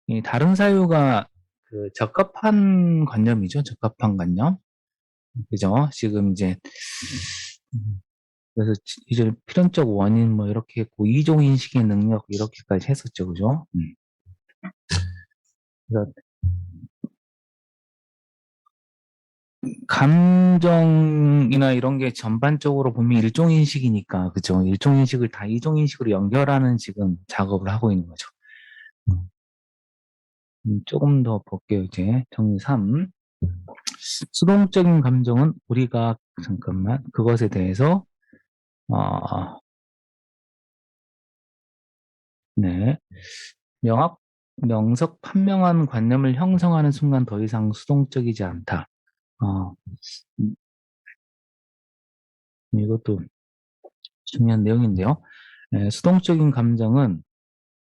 이 다른 사유가 그 적합한 관념이죠. 적합한 관념. 그죠? 지금 이제 그래서 이제 필연적 원인 뭐 이렇게 했고 이종 인식의 능력 이렇게까지 했었죠. 그죠? 그래서 감정이나 이런 게 전반적으로 보면 일종 인식이니까 그죠? 일종 인식을 다 이종 인식으로 연결하는 지금 작업을 하고 있는 거죠. 조금 더 볼게요. 이제 정리 3. 수동적인 감정은 우리가 잠깐만 그것에 대해서 네. 명석 판명한 관념을 형성하는 순간 더 이상 수동적이지 않다. 이것도 중요한 내용인데요. 수동적인 감정은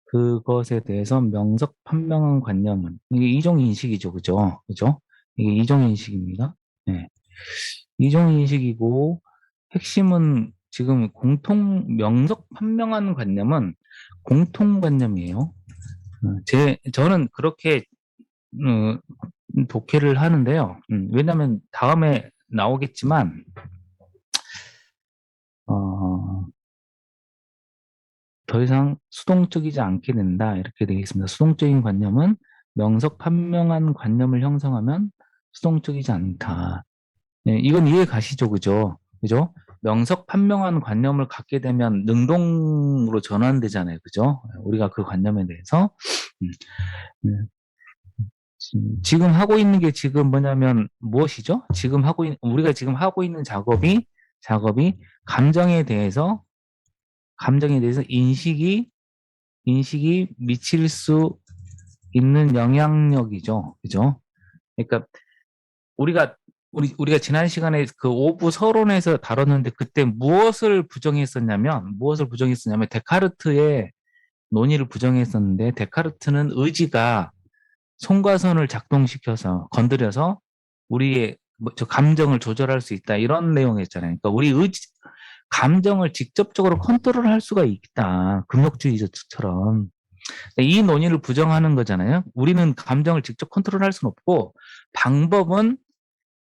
그것에 대해서 명석 판명한 관념은 이게 이종 인식이죠, 그죠? 그죠? 이게 이종 인식입니다. 네. 이종 인식이고 핵심은 지금 명석 판명한 관념은 공통관념이에요. 저는 그렇게 독해를 하는데요. 왜냐하면 다음에 나오겠지만 더 이상 수동적이지 않게 된다 이렇게 되어 있습니다. 수동적인 관념은 명석 판명한 관념을 형성하면 수동적이지 않다. 네, 이건 이해 가시죠, 그죠? 그죠? 명석 판명한 관념을 갖게 되면 능동으로 전환되잖아요, 그죠? 우리가 그 관념에 대해서 음, 네. 지금 하고 있는 게 지금 뭐냐면 무엇이죠? 우리가 지금 하고 있는 작업이 감정에 대해서 인식이 미칠 수 있는 영향력이죠. 그죠? 그러니까 우리가 우리가 지난 시간에 그 오부 서론에서 다뤘는데 그때 무엇을 부정했었냐면 데카르트의 논의를 부정했었는데 데카르트는 의지가 송과선을 작동시켜서 건드려서 우리의 저 감정을 조절할 수 있다 이런 내용이었잖아요. 그러니까 감정을 직접적으로 컨트롤할 수가 있다. 금욕주의자처럼. 이 논의를 부정하는 거잖아요. 우리는 감정을 직접 컨트롤할 수는 없고 방법은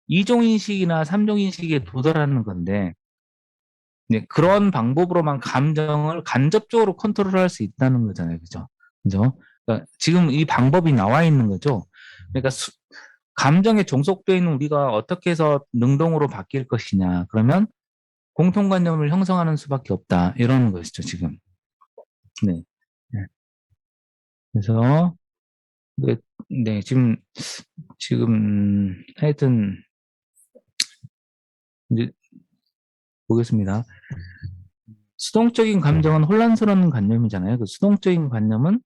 이종인식이나 삼종인식에 도달하는 건데 네, 그런 방법으로만 감정을 간접적으로 컨트롤할 수 있다는 거잖아요. 그죠? 그죠? 그러니까 지금 이 방법이 나와 있는 거죠. 그러니까 감정에 종속되어 있는 우리가 어떻게 해서 능동으로 바뀔 것이냐. 그러면 공통관념을 형성하는 수밖에 없다. 이러는 것이죠, 지금. 네. 네. 그래서, 네, 네, 지금, 하여튼, 이제 보겠습니다. 수동적인 감정은 혼란스러운 관념이잖아요. 그 수동적인 관념은,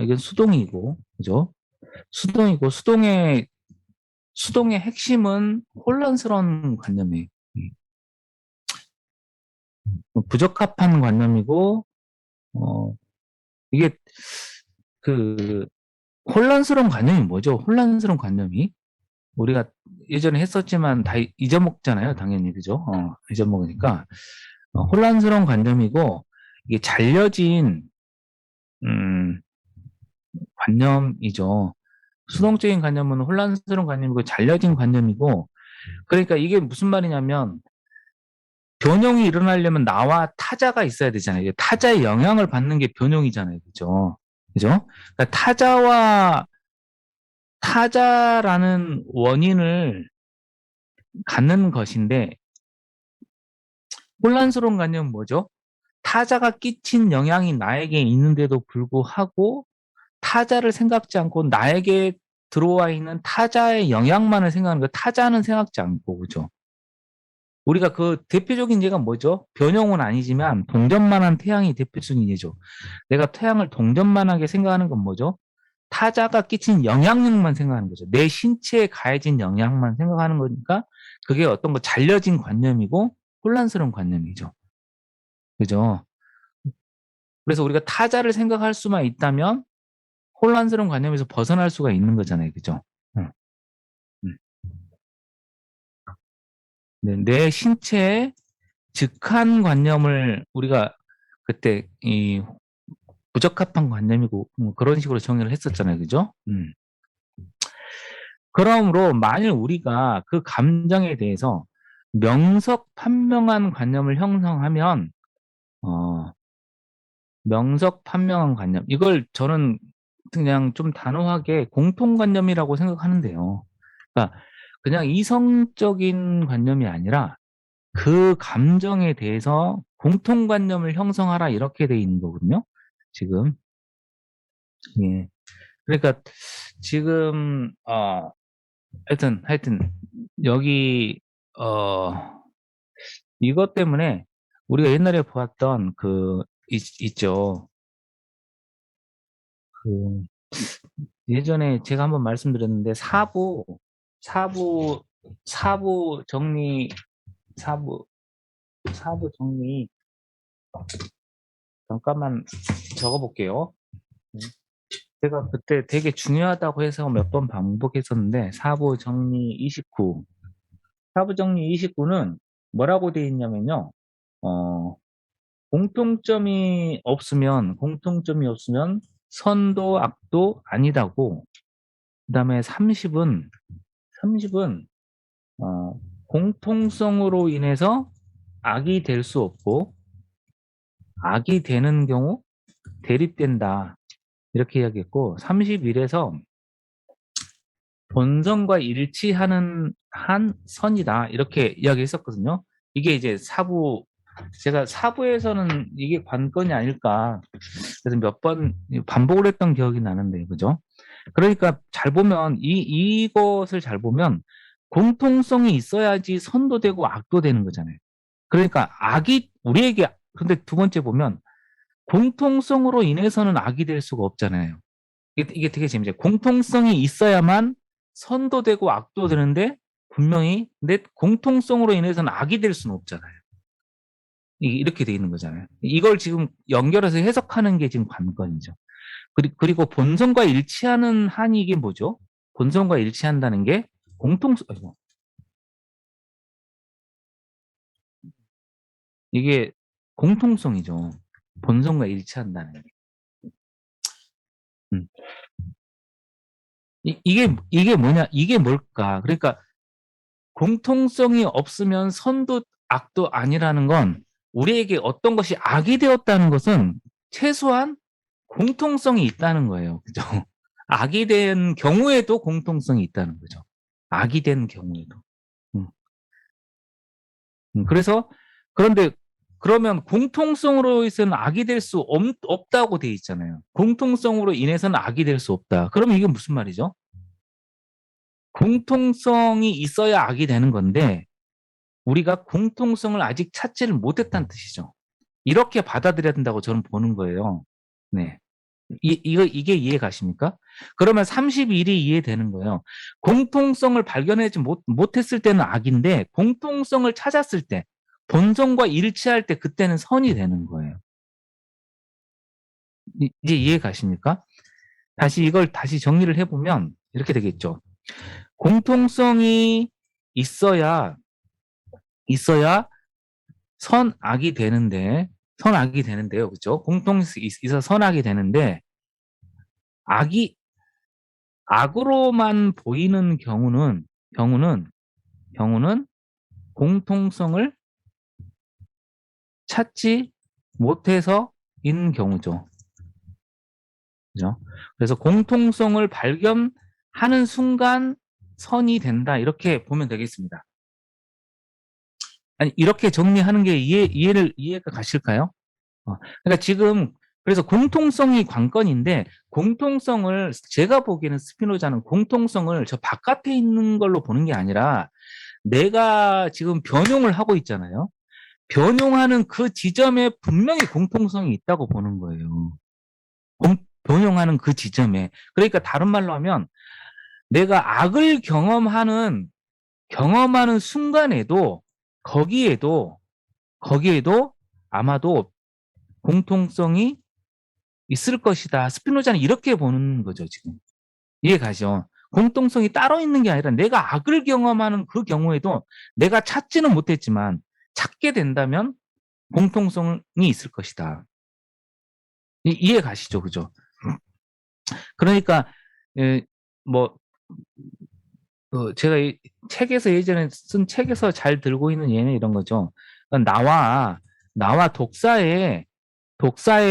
이게 수동이고, 그죠? 수동의 핵심은 혼란스러운 관념이에요. 부적합한 관념이고, 어, 이게 그 혼란스러운 관념이 뭐죠? 혼란스러운 관념이 우리가 예전에 했었지만 다 잊어먹잖아요, 당연히 그죠? 잊어먹으니까 혼란스러운 관념이고 이게 잘려진 음, 관념이죠. 수동적인 관념은 혼란스러운 관념이고 잘려진 관념이고 그러니까 이게 무슨 말이냐면 변형이 일어나려면 나와 타자가 있어야 되잖아요. 타자의 영향을 받는 게 변형이잖아요, 그죠? 그죠? 그러니까 타자라는 원인을 갖는 것인데 혼란스러운 관념은 뭐죠? 타자가 끼친 영향이 나에게 있는데도 불구하고 타자를 생각지 않고 나에게 들어와 있는 타자의 영향만을 생각하는 거예요. 타자는 생각지 않고 그죠? 우리가 그 대표적인 예가 뭐죠? 변형은 아니지만 동전만한 태양이 대표적인 예죠. 내가 태양을 동전만하게 생각하는 건 뭐죠? 타자가 끼친 영향력만 생각하는 거죠. 내 신체에 가해진 영향만 생각하는 거니까 그게 어떤 거 잘려진 관념이고 혼란스러운 관념이죠. 그죠? 그래서 우리가 타자를 생각할 수만 있다면 혼란스러운 관념에서 벗어날 수가 있는 거잖아요. 그죠? 응, 응. 네, 내 신체에 즉한 관념을 우리가 그때 부적합한 관념이고 그런 식으로 정의를 했었잖아요. 그죠? 그러므로 만일 우리가 그 감정에 대해서 명석판명한 관념을 형성하면 명석판명한 관념 이걸 저는 그냥 좀 단호하게 공통관념이라고 생각하는데요. 그러니까 그냥 이성적인 관념이 아니라 그 감정에 대해서 공통관념을 형성하라 이렇게 돼 있는 거거든요. 지금. 예. 그러니까 지금 하여튼 여기 이것 때문에 우리가 옛날에 보았던 있죠. 그 예전에 제가 한번 말씀드렸는데 사부 정리 사부 정리 잠깐만 적어 볼게요. 제가 그때 되게 중요하다고 해서 몇 번 반복했었는데 사부 정리 29 사부 정리 29는 뭐라고 되어 있냐면요. 공통점이 없으면 선도 악도 아니다고. 그다음에 30은 공통성으로 인해서 악이 될 수 없고 악이 되는 경우 대립된다. 이렇게 이야기했고 31에서 본성과 일치하는 한 선이다. 이렇게 이야기했었거든요. 이게 이제 제가 사부에서는 이게 관건이 아닐까. 그래서 몇 번 반복을 했던 기억이 나는데, 그죠? 그러니까 잘 보면, 이것을 잘 보면 공통성이 있어야지 선도 되고 악도 되는 거잖아요. 그러니까 우리에게, 근데 두 번째 보면 공통성으로 인해서는 악이 될 수가 없잖아요. 이게 되게 재밌어요. 공통성이 있어야만 선도 되고 악도 되는데 분명히 근데 공통성으로 인해서는 악이 될 수는 없잖아요. 이렇게 돼 있는 거잖아요. 이걸 지금 연결해서 해석하는 게 지금 관건이죠. 그리고 본성과 일치하는 한이 이게 뭐죠? 본성과 일치한다는 게 이게 공통성이죠. 본성과 일치한다는 게. 음. 이게 뭐냐? 이게 뭘까? 그러니까 공통성이 없으면 선도 악도 아니라는 건 우리에게 어떤 것이 악이 되었다는 것은 최소한 공통성이 있다는 거예요. 그죠? 악이 된 경우에도 공통성이 있다는 거죠. 악이 된 경우에도. 음. 그래서 그런데 그러면 공통성으로 해서는 악이 될 수 없다고 돼 있잖아요. 공통성으로 인해서는 악이 될 수 없다. 그러면 이게 무슨 말이죠? 공통성이 있어야 악이 되는 건데 우리가 공통성을 아직 찾지를 못했다는 뜻이죠. 이렇게 받아들여야 된다고 저는 보는 거예요. 네. 이게 이해 가십니까? 그러면 31이 이해되는 거예요. 공통성을 발견하지 못했을 때는 악인데 공통성을 찾았을 때 본성과 일치할 때 그때는 선이 되는 거예요. 이제 이해 가십니까? 이걸 다시 정리를 해보면 이렇게 되겠죠. 공통성이 있어야 선악이 되는데요. 그죠? 공통성이 있어서 선악이 되는데 악으로만 보이는 경우는 공통성을 찾지 못해서인 경우죠. 그죠? 그래서 공통성을 발견하는 순간 선이 된다. 이렇게 보면 되겠습니다. 아니, 이렇게 정리하는 게 이해가 가실까요? 그러니까 지금 그래서 공통성이 관건인데 공통성을 제가 보기에는 스피노자는 공통성을 저 바깥에 있는 걸로 보는 게 아니라 내가 지금 변용을 하고 있잖아요. 변용하는 그 지점에 분명히 공통성이 있다고 보는 거예요. 변용하는 그 지점에. 그러니까 다른 말로 하면 내가 악을 경험하는 순간에도 거기에도 아마도 공통성이 있을 것이다. 스피노자는 이렇게 보는 거죠, 지금. 이해 가죠? 공통성이 따로 있는 게 아니라 내가 악을 경험하는 그 경우에도 내가 찾지는 못했지만 찾게 된다면 공통성이 있을 것이다. 이해 가시죠? 그죠? 그러니까, 뭐, 제가 이 책에서 예전에 쓴 책에서 잘 들고 있는 예는 이런 거죠. 그러니까 나와 독사의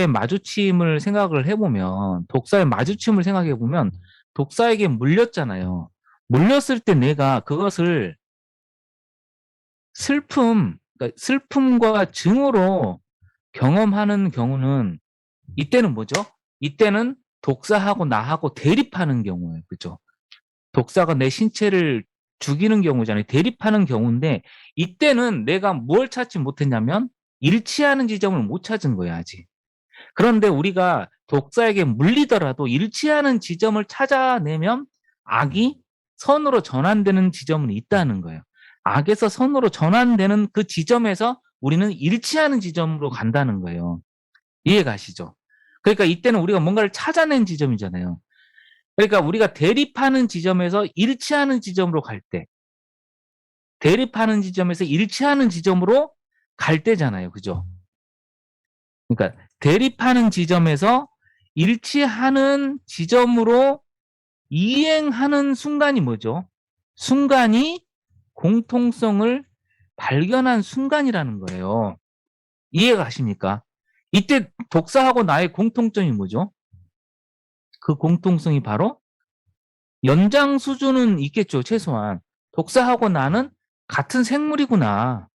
마주침을 생각을 해보면, 독사의 마주침을 생각해보면, 독사에게 물렸잖아요. 물렸을 때 내가 그것을 그러니까 슬픔과 증오로 경험하는 경우는, 이때는 뭐죠? 이때는 독사하고 나하고 대립하는 경우예요. 그죠? 독사가 내 신체를 죽이는 경우잖아요. 대립하는 경우인데, 이때는 내가 뭘 찾지 못했냐면, 일치하는 지점을 못 찾은 거야, 아직. 그런데 우리가 독사에게 물리더라도 일치하는 지점을 찾아내면 악이 선으로 전환되는 지점은 있다는 거예요. 악에서 선으로 전환되는 그 지점에서 우리는 일치하는 지점으로 간다는 거예요. 이해 가시죠? 그러니까 이때는 우리가 뭔가를 찾아낸 지점이잖아요. 그러니까 우리가 대립하는 지점에서 일치하는 지점으로 갈 때, 대립하는 지점에서 일치하는 지점으로 갈 때잖아요. 그죠? 그러니까 대립하는 지점에서 일치하는 지점으로 이행하는 순간이 뭐죠? 순간이 공통성을 발견한 순간이라는 거예요. 이해가 가십니까? 이때 독사하고 나의 공통점이 뭐죠? 그 공통성이 바로 연장 수준은 있겠죠, 최소한. 독사하고 나는 같은 생물이구나.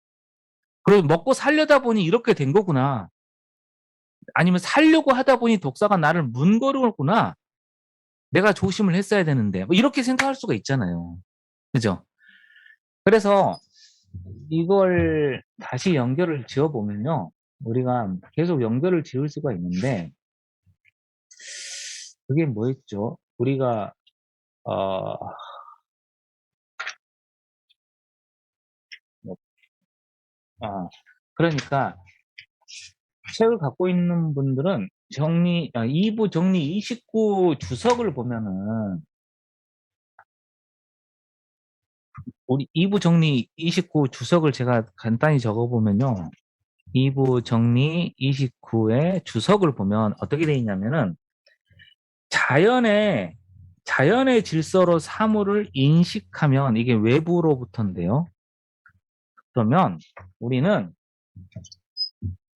그리고 먹고 살려다 보니 이렇게 된 거구나. 아니면 살려고 하다 보니 독사가 나를 문거르구나. 내가 조심을 했어야 되는데. 뭐 이렇게 생각할 수가 있잖아요. 그죠? 그래서 이걸 다시 연결을 지어보면요. 우리가 계속 연결을 지을 수가 있는데, 그게 뭐였죠? 우리가, 어, 뭐, 그러니까 책을 갖고 있는 분들은 2부 정리 29 주석을 보면은, 우리 2부 정리 29 주석을 제가 간단히 적어보면요. 2부 정리 29의 주석을 보면 어떻게 돼 있냐면은, 자연의 질서로 사물을 인식하면, 이게 외부로부터인데요. 그러면 우리는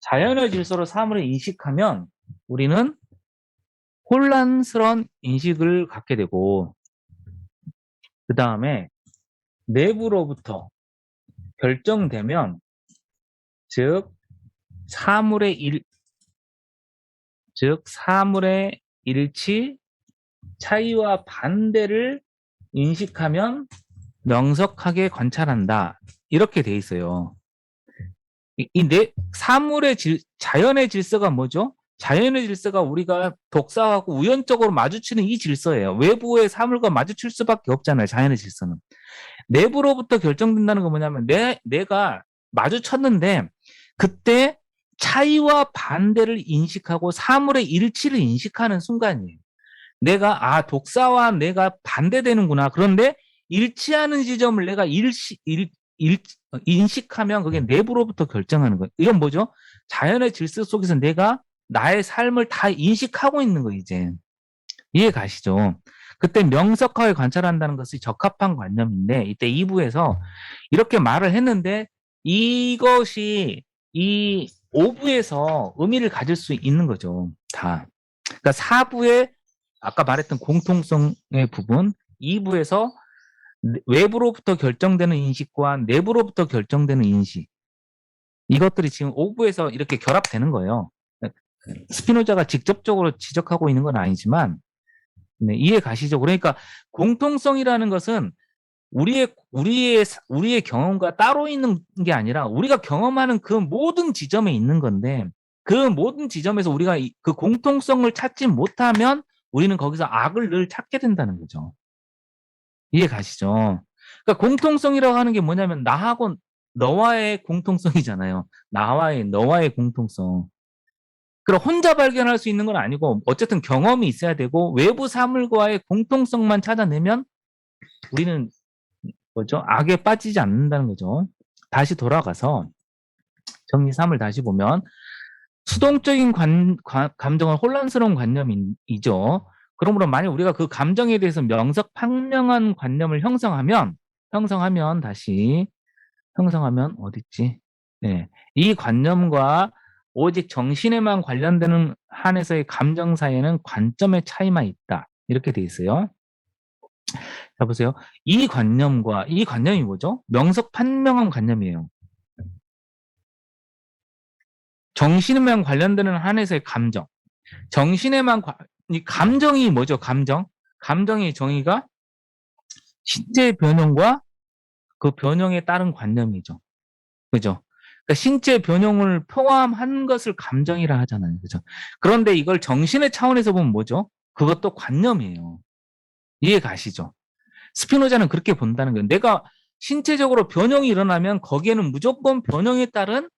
자연의 질서로 사물을 인식하면 우리는 혼란스러운 인식을 갖게 되고, 그 다음에 내부로부터 결정되면, 즉 사물의 일, 즉 사물의 일치, 차이와 반대를 인식하면 명석하게 관찰한다. 이렇게 돼 있어요. 자연의 질서가 뭐죠? 자연의 질서가 우리가 독사하고 우연적으로 마주치는 이 질서예요. 외부의 사물과 마주칠 수밖에 없잖아요. 자연의 질서는. 내부로부터 결정된다는 건 뭐냐면, 내가 마주쳤는데 그때 차이와 반대를 인식하고 사물의 일치를 인식하는 순간이에요. 내가 독사와 내가 반대되는구나. 그런데 일치하는 지점을 내가 인식하면 그게 내부로부터 결정하는 거예요. 이건 뭐죠? 자연의 질서 속에서 내가 나의 삶을 다 인식하고 있는 거, 이제. 이해 가시죠? 그때 명석하게 관찰한다는 것이 적합한 관념인데, 이때 2부에서 이렇게 말을 했는데, 이것이 이 5부에서 의미를 가질 수 있는 거죠. 다. 그러니까 4부에 아까 말했던 공통성의 부분, 2부에서 외부로부터 결정되는 인식과 내부로부터 결정되는 인식, 이것들이 지금 5부에서 이렇게 결합되는 거예요. 스피노자가 직접적으로 지적하고 있는 건 아니지만, 네, 이해 가시죠? 그러니까 공통성이라는 것은 우리의 경험과 따로 있는 게 아니라 우리가 경험하는 그 모든 지점에 있는 건데, 그 모든 지점에서 우리가 그 공통성을 찾지 못하면 우리는 거기서 악을 늘 찾게 된다는 거죠. 이해 가시죠? 그러니까 공통성이라고 하는 게 뭐냐면 나하고 너와의 공통성이잖아요. 너와의 공통성. 그럼 혼자 발견할 수 있는 건 아니고 어쨌든 경험이 있어야 되고 외부 사물과의 공통성만 찾아내면 우리는 뭐죠? 악에 빠지지 않는다는 거죠. 다시 돌아가서 정리 3을 다시 보면, 수동적인 감정은 혼란스러운 관념이죠. 그러므로 만약 우리가 그 감정에 대해서 명석판명한 관념을 형성하면 어딨지? 네. 이 관념과 오직 정신에만 관련되는 한에서의 감정 사이에는 관점의 차이만 있다. 이렇게 돼 있어요. 자, 보세요. 이 관념이 뭐죠? 명석판명한 관념이에요. 정신에만 관련되는 한에서의 감정. 이 감정이 뭐죠? 감정의 정의가 신체 변형과 그 변형에 따른 관념이죠. 그죠? 그러니까 신체 변형을 포함한 것을 감정이라 하잖아요. 그죠? 그런데 이걸 정신의 차원에서 보면 뭐죠? 그것도 관념이에요. 이해 가시죠? 스피노자는 그렇게 본다는 거예요. 내가 신체적으로 변형이 일어나면 거기에는 무조건 변형에 따른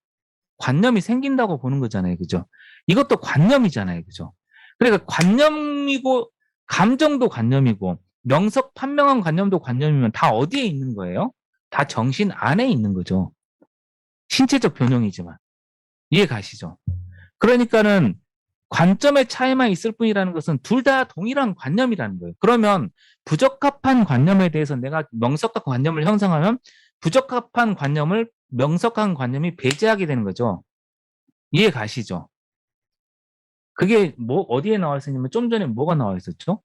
관념이 생긴다고 보는 거잖아요. 그죠? 이것도 관념이잖아요. 그죠? 그러니까 관념이고 감정도 관념이고 명석 판명한 관념도 관념이면 다 어디에 있는 거예요? 다 정신 안에 있는 거죠. 신체적 변형이지만. 이해 가시죠? 그러니까는 관점의 차이만 있을 뿐이라는 것은 둘 다 동일한 관념이라는 거예요. 그러면 부적합한 관념에 대해서 내가 명석한 관념을 형성하면 부적합한 관념을 명석한 관념이 배제하게 되는 거죠. 이해 가시죠? 그게 뭐 어디에 나와 있었냐면 좀 전에 뭐가 나와 있었죠?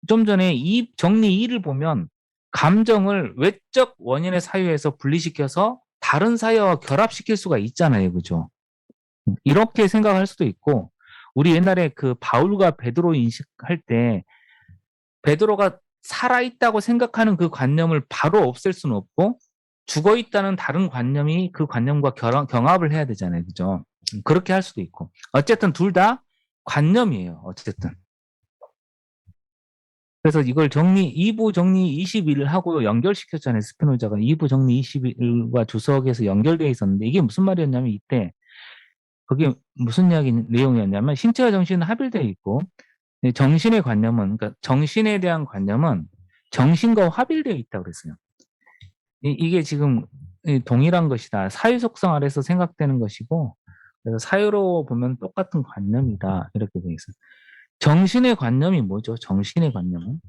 좀 전에 이 정리 2를 보면 감정을 외적 원인의 사유에서 분리시켜서 다른 사유와 결합시킬 수가 있잖아요. 그죠? 이렇게 생각할 수도 있고 우리 옛날에 그 바울과 베드로 인식할 때 베드로가 살아있다고 생각하는 그 관념을 바로 없앨 수는 없고 죽어있다는 다른 관념이 그 관념과 경합을 해야 되잖아요. 그죠? 그렇게 할 수도 있고 어쨌든 둘 다 관념이에요. 어쨌든 그래서 이걸 2부 정리 21을 하고 연결시켰잖아요. 스피노자가 2부 정리 21과 주석에서 연결되어 있었는데 이게 무슨 말이었냐면 이때 그게 무슨 내용이었냐면 신체와 정신은 합일되어 있고 정신의 관념은 그러니까 정신에 대한 관념은 정신과 합일되어 있다고 그랬어요. 이게 지금 동일한 것이다. 사유 속성 아래서 생각되는 것이고 그래서 사유로 보면 똑같은 관념이다. 이렇게 되어 있어요. 정신의 관념이 뭐죠? 정신의 관념은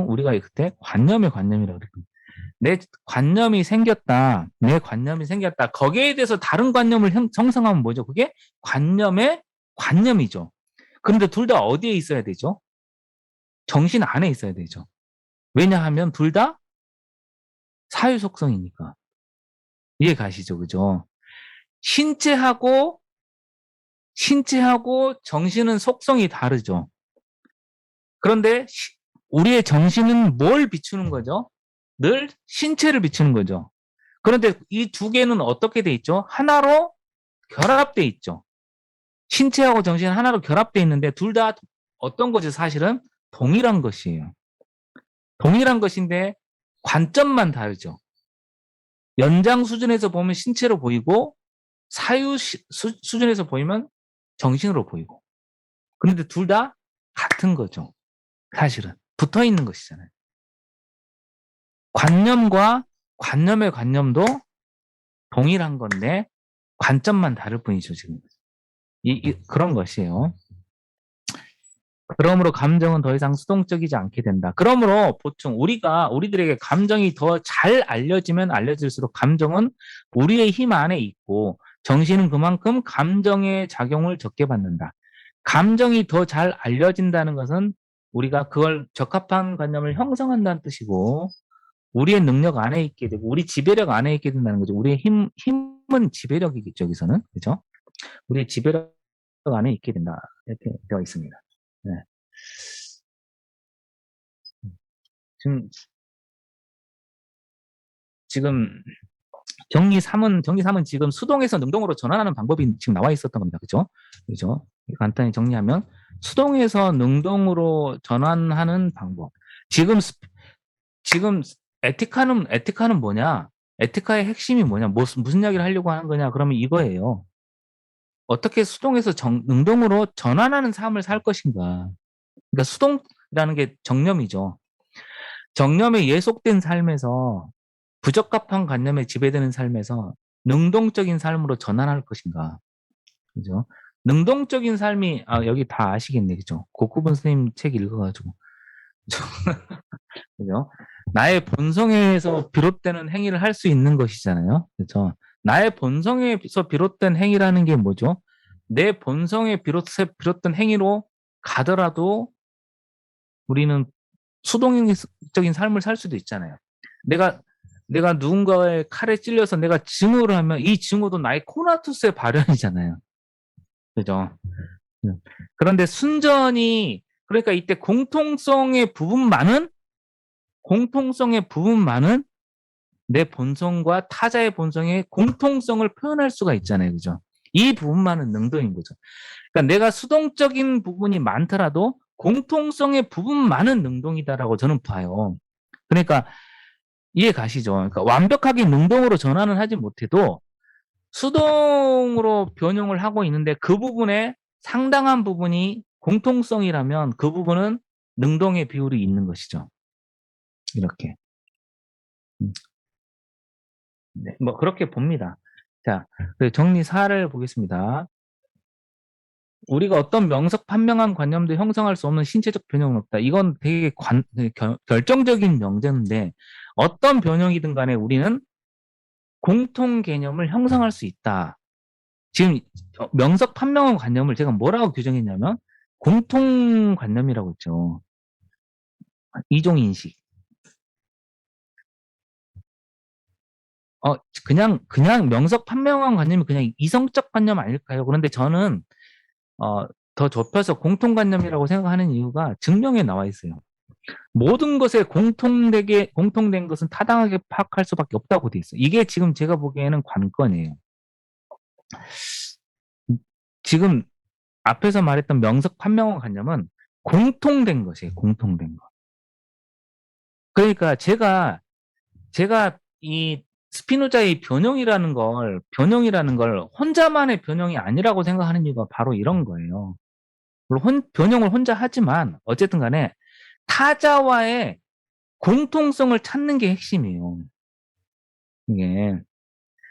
우리가 그때 관념의 관념이라고 그랬거든요. 내 관념이 생겼다. 거기에 대해서 다른 관념을 형성하면 뭐죠? 그게 관념의 관념이죠. 그런데 둘 다 어디에 있어야 되죠? 정신 안에 있어야 되죠. 왜냐하면 둘 다 사유 속성이니까. 이해 가시죠? 그죠? 신체하고 정신은 속성이 다르죠. 그런데 우리의 정신은 뭘 비추는 거죠? 늘 신체를 비추는 거죠. 그런데 이 두 개는 어떻게 돼 있죠? 하나로 결합돼 있죠. 신체하고 정신은 하나로 결합돼 있는데 둘 다 어떤 거죠? 사실은 동일한 것이에요. 동일한 것인데 관점만 다르죠. 연장 수준에서 보면 신체로 보이고 사유 수준에서 보이면 정신으로 보이고. 그런데 둘 다 같은 거죠. 사실은 붙어 있는 것이잖아요. 관념과 관념의 관념도 동일한 건데 관점만 다를 뿐이죠. 지금 그런 것이에요. 그러므로 감정은 더 이상 수동적이지 않게 된다. 그러므로 보통 우리들에게 감정이 더 잘 알려지면 알려질수록 감정은 우리의 힘 안에 있고 정신은 그만큼 감정의 작용을 적게 받는다. 감정이 더 잘 알려진다는 것은 우리가 그걸 적합한 관념을 형성한다는 뜻이고 우리의 능력 안에 있게 되고 우리 지배력 안에 있게 된다는 거죠. 우리의 힘은 지배력이겠죠. 여기서는. 그죠? 우리의 지배력 안에 있게 된다. 이렇게 되어 있습니다. 네. 지금 정리 3은 지금 수동에서 능동으로 전환하는 방법이 지금 나와 있었던 겁니다. 그죠? 간단히 정리하면 수동에서 능동으로 전환하는 방법. 지금 에티카는 뭐냐? 에티카의 핵심이 뭐냐? 무슨 이야기를 하려고 하는 거냐? 그러면 이거예요. 어떻게 수동에서 능동으로 전환하는 삶을 살 것인가? 그러니까 수동이라는 게 정념이죠. 정념에 예속된 삶에서 부적합한 관념에 지배되는 삶에서 능동적인 삶으로 전환할 것인가. 그죠? 능동적인 삶이, 여기 다 아시겠네. 그죠? 고쿠본 선생님 책 읽어가지고. 그죠? 나의 본성에서 비롯되는 행위를 할 수 있는 것이잖아요. 그죠? 나의 본성에서 비롯된 행위라는 게 뭐죠? 내 본성에 비롯된 행위로 가더라도 우리는 수동적인 삶을 살 수도 있잖아요. 내가 누군가의 칼에 찔려서 내가 증오를 하면 이 증오도 나의 코나투스의 발현이잖아요. 그죠? 그런데 순전히, 그러니까 이때 공통성의 부분만은 내 본성과 타자의 본성의 공통성을 표현할 수가 있잖아요. 그죠? 이 부분만은 능동인 거죠. 그러니까 내가 수동적인 부분이 많더라도 공통성의 부분만은 능동이다라고 저는 봐요. 그러니까 이해 가시죠? 그러니까 완벽하게 능동으로 전환은 하지 못해도 수동으로 변형을 하고 있는데 그 부분에 상당한 부분이 공통성이라면 그 부분은 능동의 비율이 있는 것이죠. 이렇게. 네, 뭐 그렇게 봅니다. 자, 정리 4를 보겠습니다. 우리가 어떤 명석 판명한 관념도 형성할 수 없는 신체적 변형은 없다. 이건 되게 결정적인 명제인데 어떤 변형이든 간에 우리는 공통 개념을 형성할 수 있다. 지금 명석 판명한 관념을 제가 뭐라고 규정했냐면 공통관념이라고 했죠. 이종인식. 그냥 명석 판명한 관념이 그냥 이성적 관념 아닐까요? 그런데 저는 더 좁혀서 공통관념이라고 생각하는 이유가 증명에 나와 있어요. 모든 것에 공통된 것은 타당하게 파악할 수밖에 없다고 돼 있어요. 이게 지금 제가 보기에는 관건이에요. 지금 앞에서 말했던 명석 판명한 관념은 공통된 것이에요. 공통된 것. 그러니까 제가 이 스피노자의 변형이라는 걸 혼자만의 변형이 아니라고 생각하는 이유가 바로 이런 거예요. 물론 변형을 혼자 하지만 어쨌든 간에 타자와의 공통성을 찾는 게 핵심이에요. 이게.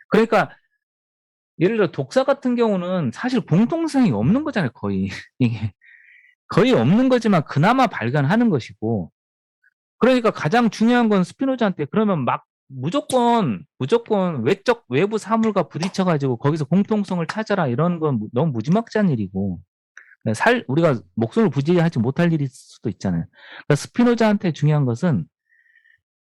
그러니까 예를 들어 독사 같은 경우는 사실 공통성이 없는 거잖아요, 거의. 이게 거의 없는 거지만 그나마 발견하는 것이고. 그러니까 가장 중요한 건 스피노자한테 그러면 막 무조건 외부 사물과 부딪혀가지고 거기서 공통성을 찾아라 이런 건 너무 무지막지한 일이고 우리가 목숨을 부지하지 못할 일일 수도 있잖아요. 그러니까 스피노자한테 중요한 것은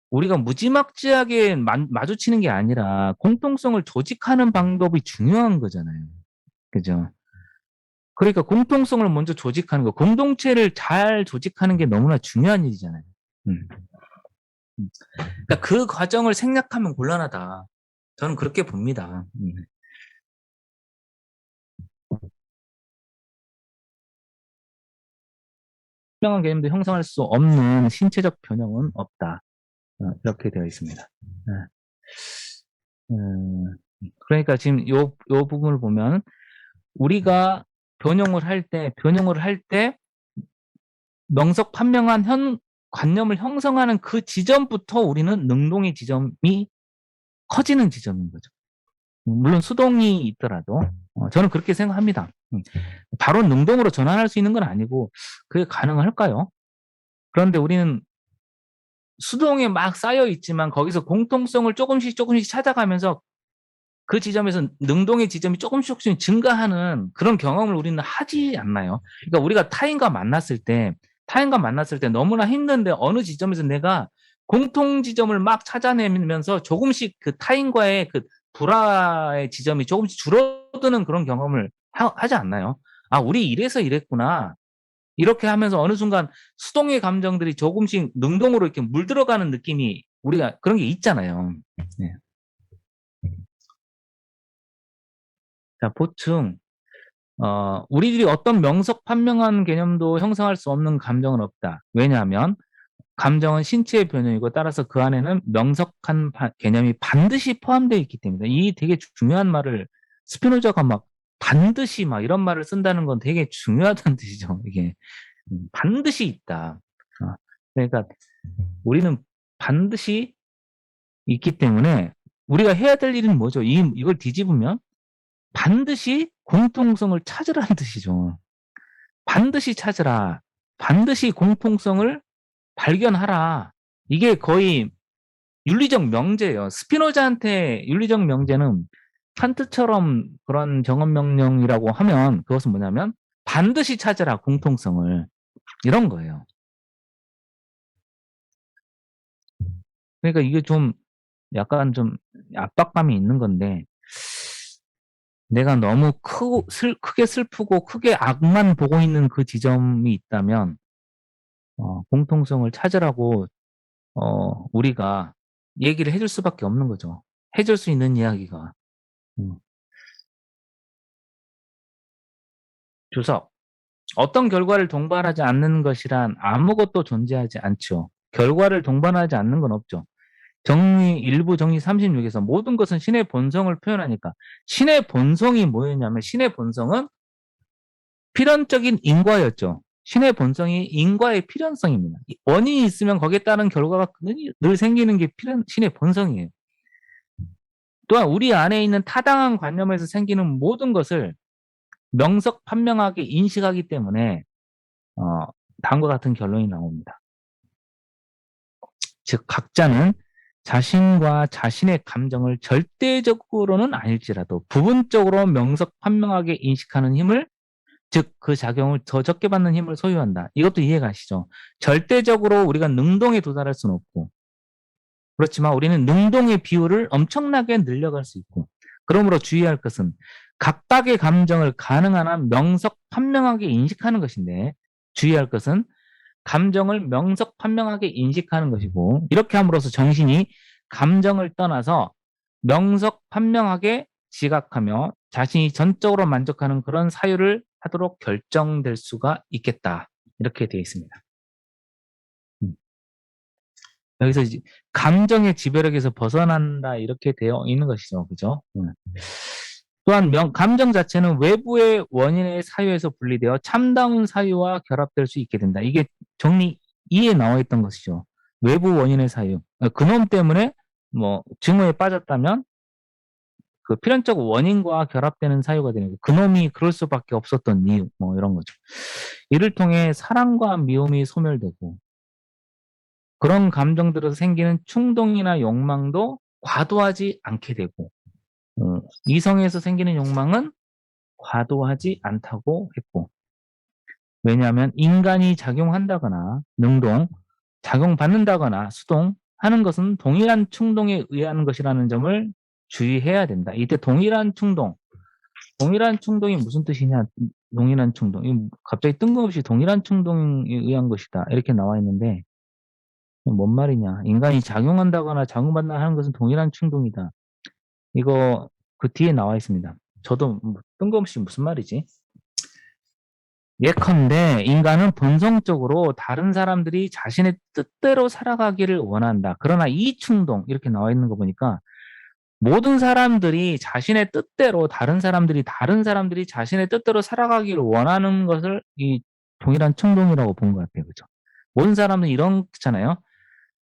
우리가 무지막지하게 마주치는 게 아니라 공통성을 조직하는 방법이 중요한 거잖아요. 그죠? 그러니까 공통성을 먼저 조직하는 거, 공동체를 잘 조직하는 게 너무나 중요한 일이잖아요. 음. 그러니까 그 과정을 생략하면 곤란하다. 저는 그렇게 봅니다. 분명한 개념도 형성할 수 없는 신체적 변형은 없다. 이렇게 되어 있습니다. 네. 그러니까 지금 요 부분을 보면 우리가 변형을 할 때 명석 판명한 관념을 형성하는 그 지점부터 우리는 능동의 지점이 커지는 지점인 거죠. 물론 수동이 있더라도 저는 그렇게 생각합니다. 바로 능동으로 전환할 수 있는 건 아니고 그게 가능할까요? 그런데 우리는 수동에 막 쌓여 있지만 거기서 공통성을 조금씩 찾아가면서 그 지점에서 능동의 지점이 조금씩 증가하는 그런 경험을 우리는 하지 않나요? 그러니까 우리가 타인과 만났을 때 너무나 힘든데 어느 지점에서 내가 공통 지점을 막 찾아내면서 조금씩 그 타인과의 그 불화의 지점이 조금씩 줄어드는 그런 경험을 하지 않나요? 아, 우리 이래서 이랬구나. 이렇게 하면서 어느 순간 수동의 감정들이 조금씩 능동으로 이렇게 물들어가는 느낌이 우리가 그런 게 있잖아요. 네. 자, 보충. 우리들이 어떤 명석 판명한 개념도 형성할 수 없는 감정은 없다. 왜냐하면 감정은 신체의 변형이고 따라서 그 안에는 명석한 개념이 반드시 포함되어 있기 때문에 이 되게 중요한 말을 스피노자가 막 반드시 막 이런 말을 쓴다는 건 되게 중요하다는 뜻이죠. 이게 반드시 있다. 그러니까 우리는 반드시 있기 때문에 우리가 해야 될 일은 뭐죠? 이걸 뒤집으면 반드시 공통성을 찾으라는 뜻이죠. 반드시 찾으라. 반드시 공통성을 발견하라. 이게 거의 윤리적 명제예요. 스피노자한테 윤리적 명제는 칸트처럼 그런 정언 명령이라고 하면 그것은 뭐냐면 반드시 찾으라 공통성을 이런 거예요. 그러니까 이게 좀 약간 좀 압박감이 있는 건데 내가 너무 크게 슬프고 크게 악만 보고 있는 그 지점이 있다면 공통성을 찾으라고 우리가 얘기를 해줄 수밖에 없는 거죠. 해줄 수 있는 이야기가. 주석. 어떤 결과를 동반하지 않는 것이란 아무것도 존재하지 않죠. 결과를 동반하지 않는 건 없죠. 일부 정리 36에서 모든 것은 신의 본성을 표현하니까 신의 본성이 뭐였냐면 신의 본성은 필연적인 인과였죠. 신의 본성이 인과의 필연성입니다. 원인이 있으면 거기에 따른 결과가 늘 생기는 게 신의 본성이에요. 또한 우리 안에 있는 타당한 관념에서 생기는 모든 것을 명석판명하게 인식하기 때문에 다음과 같은 결론이 나옵니다. 즉 각자는 자신과 자신의 감정을 절대적으로는 아닐지라도 부분적으로 명석판명하게 인식하는 힘을 즉 그 작용을 더 적게 받는 힘을 소유한다. 이것도 이해가시죠? 절대적으로 우리가 능동에 도달할 수는 없고 그렇지만 우리는 능동의 비율을 엄청나게 늘려갈 수 있고 그러므로 주의할 것은 각각의 감정을 가능한 한 명석판명하게 인식하는 것인데 주의할 것은 감정을 명석판명하게 인식하는 것이고 이렇게 함으로써 정신이 감정을 떠나서 명석판명하게 지각하며 자신이 전적으로 만족하는 그런 사유를 하도록 결정될 수가 있겠다. 이렇게 되어 있습니다. 여기서 이제 감정의 지배력에서 벗어난다 이렇게 되어 있는 것이죠. 그죠? 또한 감정 자체는 외부의 원인의 사유에서 분리되어 참다운 사유와 결합될 수 있게 된다. 이게 정리 2에 나와 있던 것이죠. 외부 원인의 사유. 그놈 때문에 뭐 증오에 빠졌다면 그 필연적 원인과 결합되는 사유가 되는 거예요. 그놈이 그럴 수밖에 없었던 이유 뭐 이런 거죠. 이를 통해 사랑과 미움이 소멸되고 그런 감정들에서 생기는 충동이나 욕망도 과도하지 않게 되고 이성에서 생기는 욕망은 과도하지 않다고 했고 왜냐하면 인간이 작용한다거나 능동, 작용받는다거나 수동하는 것은 동일한 충동에 의한 것이라는 점을 주의해야 된다. 이때 동일한 충동이 무슨 뜻이냐? 동일한 충동. 갑자기 뜬금없이 동일한 충동에 의한 것이다. 이렇게 나와 있는데 뭔 말이냐? 인간이 작용한다거나 작용받나 하는 것은 동일한 충동이다. 이거 그 뒤에 나와 있습니다. 저도 뜬금없이 무슨 말이지? 예컨대 인간은 본성적으로 다른 사람들이 자신의 뜻대로 살아가기를 원한다. 그러나 이 충동 이렇게 나와 있는 거 보니까 모든 사람들이 자신의 뜻대로 다른 사람들이 자신의 뜻대로 살아가기를 원하는 것을 이 동일한 충동이라고 본 것 같아요. 그죠? 모든 사람은 이렇잖아요.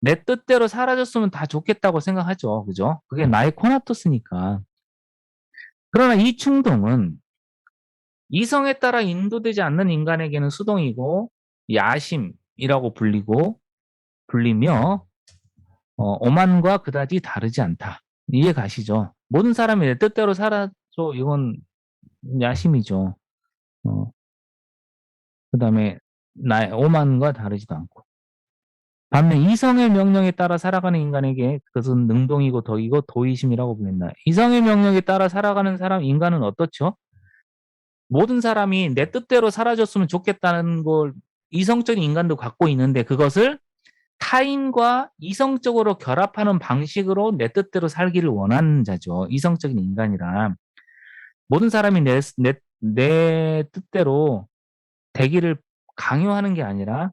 내 뜻대로 사라졌으면 다 좋겠다고 생각하죠. 그죠? 그게 나의 코나토스니까. 그러나 이 충동은 이성에 따라 인도되지 않는 인간에게는 수동이고 야심이라고 불리며 오만과 그다지 다르지 않다. 이해 가시죠? 모든 사람이 내 뜻대로 살아줘 이건 야심이죠. 그다음에 나의 오만과 다르지도 않고. 반면 이성의 명령에 따라 살아가는 인간에게 그것은 능동이고 덕이고 도의심이라고 불린다. 이성의 명령에 따라 살아가는 인간은 어떻죠? 모든 사람이 내 뜻대로 사라졌으면 좋겠다는 걸 이성적인 인간도 갖고 있는데 그것을 타인과 이성적으로 결합하는 방식으로 내 뜻대로 살기를 원하는 자죠. 이성적인 인간이라. 모든 사람이 내 뜻대로 되기를 강요하는 게 아니라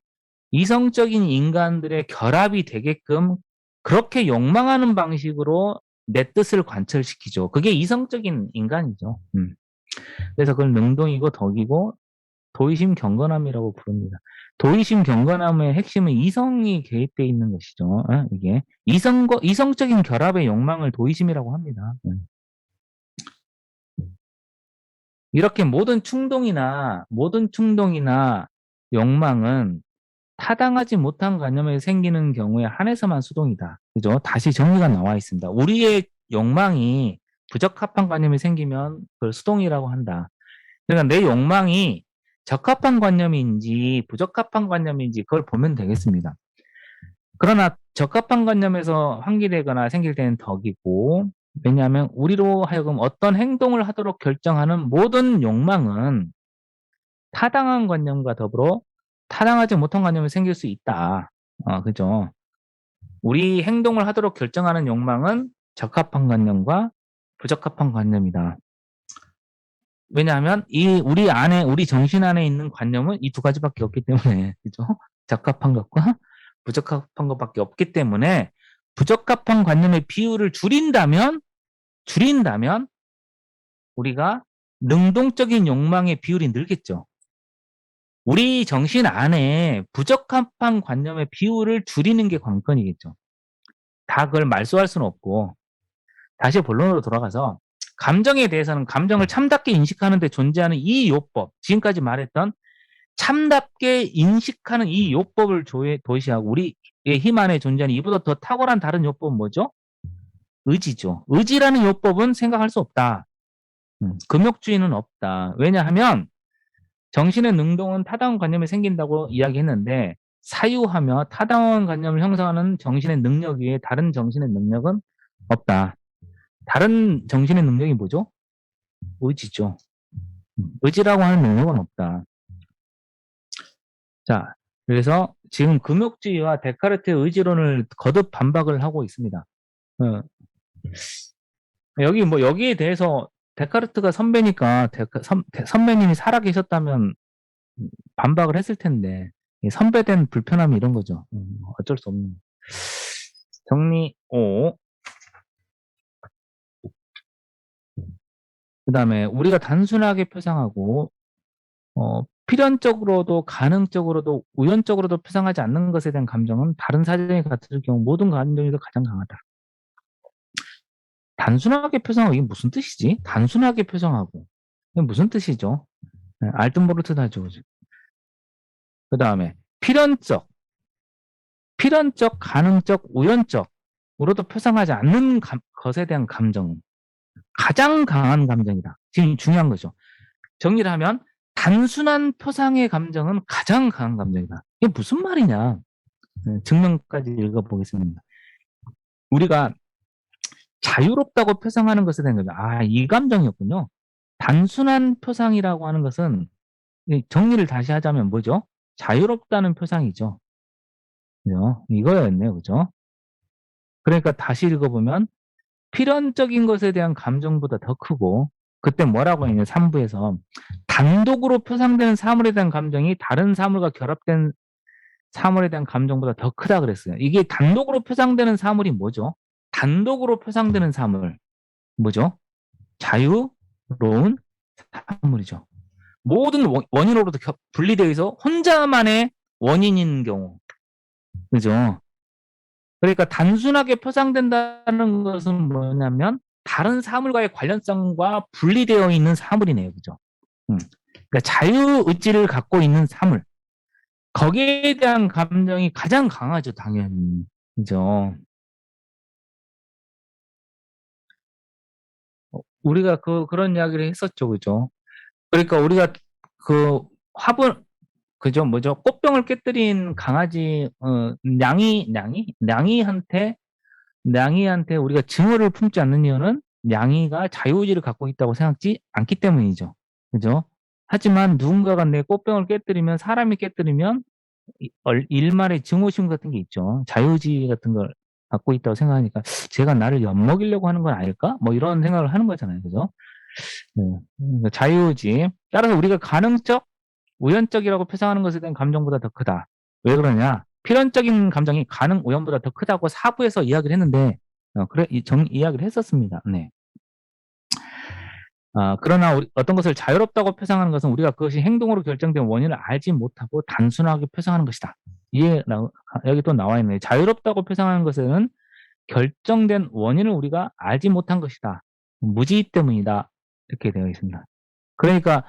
이성적인 인간들의 결합이 되게끔 그렇게 욕망하는 방식으로 내 뜻을 관철시키죠. 그게 이성적인 인간이죠. 그래서 그걸 능동이고 덕이고 도의심 경건함이라고 부릅니다. 도의심 경건함의 핵심은 이성이 개입되어 있는 것이죠. 이게 이성적인 결합의 욕망을 도의심이라고 합니다. 이렇게 모든 충동이나 욕망은 타당하지 못한 관념에 생기는 경우에 한해서만 수동이다. 그죠? 다시 정리가 나와 있습니다. 우리의 욕망이 부적합한 관념이 생기면 그걸 수동이라고 한다. 그러니까 내 욕망이 적합한 관념인지 부적합한 관념인지 그걸 보면 되겠습니다. 그러나 적합한 관념에서 환기되거나 생길 때는 덕이고, 왜냐하면 우리로 하여금 어떤 행동을 하도록 결정하는 모든 욕망은 타당한 관념과 더불어 타당하지 못한 관념이 생길 수 있다. 그죠? 우리 행동을 하도록 결정하는 욕망은 적합한 관념과 부적합한 관념이다. 왜냐하면 우리 정신 안에 있는 관념은 이 두 가지밖에 없기 때문에, 그죠? 적합한 것과 부적합한 것밖에 없기 때문에 부적합한 관념의 비율을 줄인다면 우리가 능동적인 욕망의 비율이 늘겠죠. 우리 정신 안에 부적합한 관념의 비율을 줄이는 게 관건이겠죠. 다 그걸 말소할 수는 없고, 다시 본론으로 돌아가서 감정에 대해서는 감정을 참답게 인식하는 데 존재하는 이 요법, 지금까지 말했던 참답게 인식하는 이 요법을 도시하고 우리의 힘 안에 존재하는 이보다 더 탁월한 다른 요법은 뭐죠? 의지죠. 의지라는 요법은 생각할 수 없다. 금욕주의는 없다. 왜냐하면 정신의 능동은 타당한 관념이 생긴다고 이야기했는데 사유하며 타당한 관념을 형성하는 정신의 능력 위에 다른 정신의 능력은 없다. 다른 정신의 능력이 뭐죠? 의지죠. 의지라고 하는 능력은 없다. 자, 그래서 지금 금욕주의와 데카르트의 의지론을 거듭 반박을 하고 있습니다. 여기에 대해서 데카르트가 선배니까 선배님이 살아계셨다면 반박을 했을 텐데 선배된 불편함이 이런 거죠. 어쩔 수 없는. 정리 5. 그 다음에 우리가 단순하게 표상하고 필연적으로도 가능적으로도 우연적으로도 표상하지 않는 것에 대한 감정은 다른 사정이 같을 경우 모든 감정에서 가장 강하다. 단순하게 표상하고 이게 무슨 뜻이지? 단순하게 표상하고 이게 무슨 뜻이죠? 알뜰모르트하죠. 그 다음에 필연적, 가능적, 우연적으로도 표상하지 않는 것에 대한 감정은 가장 강한 감정이다. 지금 중요한 거죠. 정리를 하면 단순한 표상의 감정은 가장 강한 감정이다. 이게 무슨 말이냐? 증명까지 읽어보겠습니다. 우리가 자유롭다고 표상하는 것에 대한 거죠. 이 감정이었군요. 단순한 표상이라고 하는 것은 정리를 다시 하자면 뭐죠? 자유롭다는 표상이죠. 그죠? 이거였네요. 그죠? 그러니까 다시 읽어보면 필연적인 것에 대한 감정보다 더 크고 그때 뭐라고 했냐면 3부에서 단독으로 표상되는 사물에 대한 감정이 다른 사물과 결합된 사물에 대한 감정보다 더 크다 그랬어요. 이게 단독으로 표상되는 사물이 뭐죠? 단독으로 표상되는 사물 뭐죠? 자유로운 사물이죠. 모든 원인으로부터 분리되어 있어 혼자만의 원인인 경우 그죠? 그러니까 단순하게 표상된다는 것은 뭐냐면 다른 사물과의 관련성과 분리되어 있는 사물이네요. 그죠? 그러니까 자유의지를 갖고 있는 사물. 거기에 대한 감정이 가장 강하죠, 당연히. 그죠? 우리가 그런 이야기를 했었죠. 그죠? 그러니까 우리가 화분, 그죠? 뭐죠? 꽃병을 깨뜨린 강아지, 냥이한테 우리가 증오를 품지 않는 이유는 냥이가 자유의지를 갖고 있다고 생각지 않기 때문이죠. 그죠? 하지만 누군가가 내 꽃병을 깨뜨리면, 사람이 깨뜨리면, 일말의 증오심 같은 게 있죠. 자유의지 같은 걸 갖고 있다고 생각하니까, 제가 나를 엿먹이려고 하는 건 아닐까? 뭐 이런 생각을 하는 거잖아요. 그죠? 네. 자유의지. 따라서 우리가 가능적, 우연적이라고 표상하는 것에 대한 감정보다 더 크다. 왜 그러냐? 필연적인 감정이 가능, 우연보다 더 크다고 4부에서 이야기를 했는데, 이야기를 했었습니다. 네. 그러나 어떤 것을 자유롭다고 표상하는 것은 우리가 그것이 행동으로 결정된 원인을 알지 못하고 단순하게 표상하는 것이다. 여기 또 나와 있네요. 자유롭다고 표상하는 것은 결정된 원인을 우리가 알지 못한 것이다. 무지 때문이다. 이렇게 되어 있습니다. 그러니까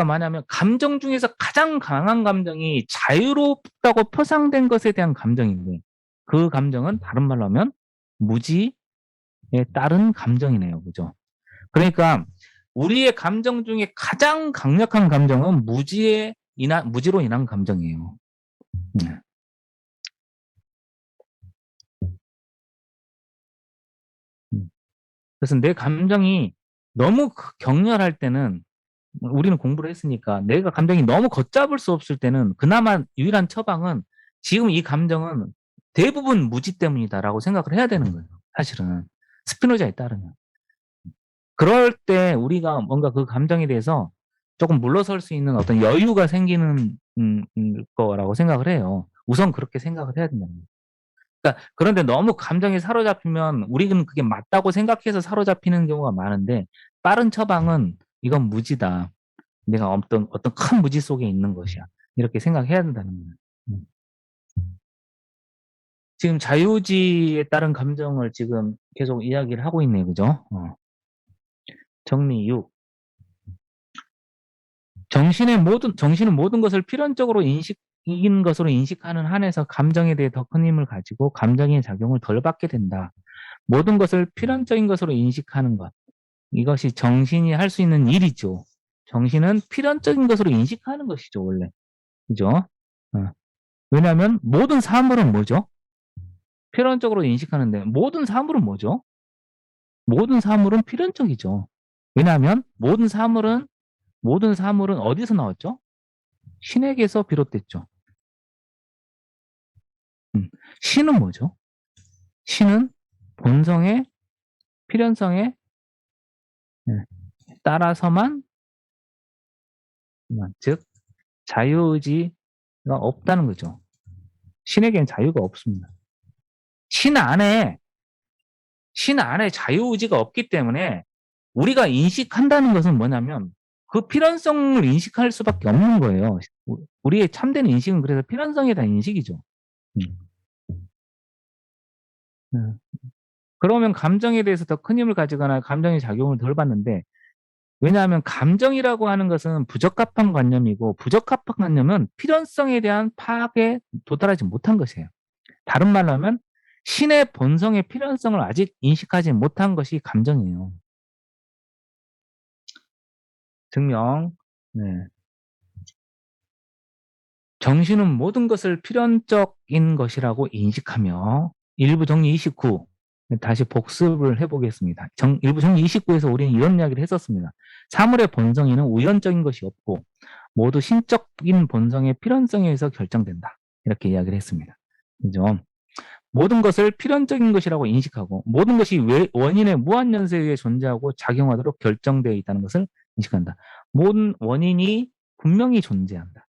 뭐냐면 감정 중에서 가장 강한 감정이 자유롭다고 표상된 것에 대한 감정인데 그 감정은 다른 말로 하면 무지에 따른 감정이네요. 그죠? 그러니까 우리의 감정 중에 가장 강력한 감정은 무지로 인한 감정이에요. 그래서 내 감정이 너무 격렬할 때는 우리는 공부를 했으니까 내가 감정이 너무 걷잡을 수 없을 때는 그나마 유일한 처방은 지금 이 감정은 대부분 무지 때문이다라고 생각을 해야 되는 거예요. 사실은 스피노자에 따르면. 그럴 때 우리가 뭔가 그 감정에 대해서 조금 물러설 수 있는 어떤 여유가 생기는 거라고 생각을 해요. 우선 그렇게 생각을 해야 된다는 거예요. 그러니까 그런데 너무 감정에 사로잡히면 우리는 그게 맞다고 생각해서 사로잡히는 경우가 많은데 빠른 처방은 이건 무지다. 내가 어떤 큰 무지 속에 있는 것이야. 이렇게 생각해야 된다는 거예요. 지금 자유지에 따른 감정을 지금 계속 이야기를 하고 있네요. 그죠? 정리 6. 정신은 모든 것을 필연적으로 이긴 것으로 인식하는 한에서 감정에 대해 더 큰 힘을 가지고 감정의 작용을 덜 받게 된다. 모든 것을 필연적인 것으로 인식하는 것. 이것이 정신이 할 수 있는 일이죠. 정신은 필연적인 것으로 인식하는 것이죠, 원래. 그죠? 왜냐하면 모든 사물은 뭐죠? 필연적으로 인식하는데 모든 사물은 뭐죠? 모든 사물은 필연적이죠. 왜냐하면 모든 사물은 어디서 나왔죠? 신에게서 비롯됐죠. 신은 뭐죠? 신은 본성의 필연성에 따라서만, 즉 자유의지가 없다는 거죠. 신에게는 자유가 없습니다. 신 안에 자유의지가 없기 때문에 우리가 인식한다는 것은 뭐냐면 그 필연성을 인식할 수밖에 없는 거예요. 우리의 참된 인식은 그래서 필연성에 대한 인식이죠. 그러면 감정에 대해서 더 큰 힘을 가지거나 감정의 작용을 덜 받는데, 왜냐하면 감정이라고 하는 것은 부적합한 관념이고 부적합한 관념은 필연성에 대한 파악에 도달하지 못한 것이에요. 다른 말로 하면 신의 본성의 필연성을 아직 인식하지 못한 것이 감정이에요. 증명. 정신은 모든 것을 필연적인 것이라고 인식하며 일부 정리 29 다시 복습을 해보겠습니다. 일부 정리 29에서 우리는 이런 이야기를 했었습니다. 사물의 본성에는 우연적인 것이 없고 모두 신적인 본성의 필연성에 의해서 결정된다. 이렇게 이야기를 했습니다. 그죠? 모든 것을 필연적인 것이라고 인식하고 모든 것이 원인의 무한연세에 의해 존재하고 작용하도록 결정되어 있다는 것을 인식한다. 모든 원인이 분명히 존재한다.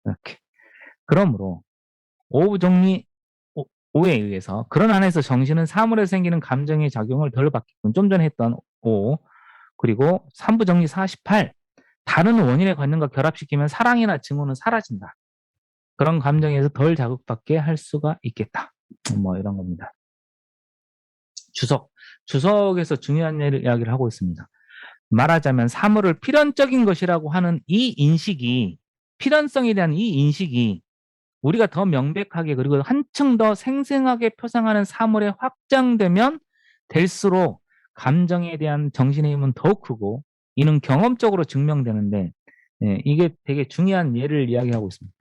이렇게. 그러므로 오후 정리 5에 의해서 그런 안에서 정신은 사물에 생기는 감정의 작용을 덜 받게끔 좀 전에 했던 5 그리고 3부 정리 48 다른 원인의 관념과 결합시키면 사랑이나 증오는 사라진다. 그런 감정에서 덜 자극받게 할 수가 있겠다. 뭐 이런 겁니다. 주석에서 중요한 이야기를 하고 있습니다. 말하자면 사물을 필연적인 것이라고 하는 이 인식이 필연성에 대한 이 인식이 우리가 더 명백하게 그리고 한층 더 생생하게 표상하는 사물에 확장되면 될수록 감정에 대한 정신의 힘은 더 크고 이는 경험적으로 증명되는데 이게 되게 중요한 예를 이야기하고 있습니다.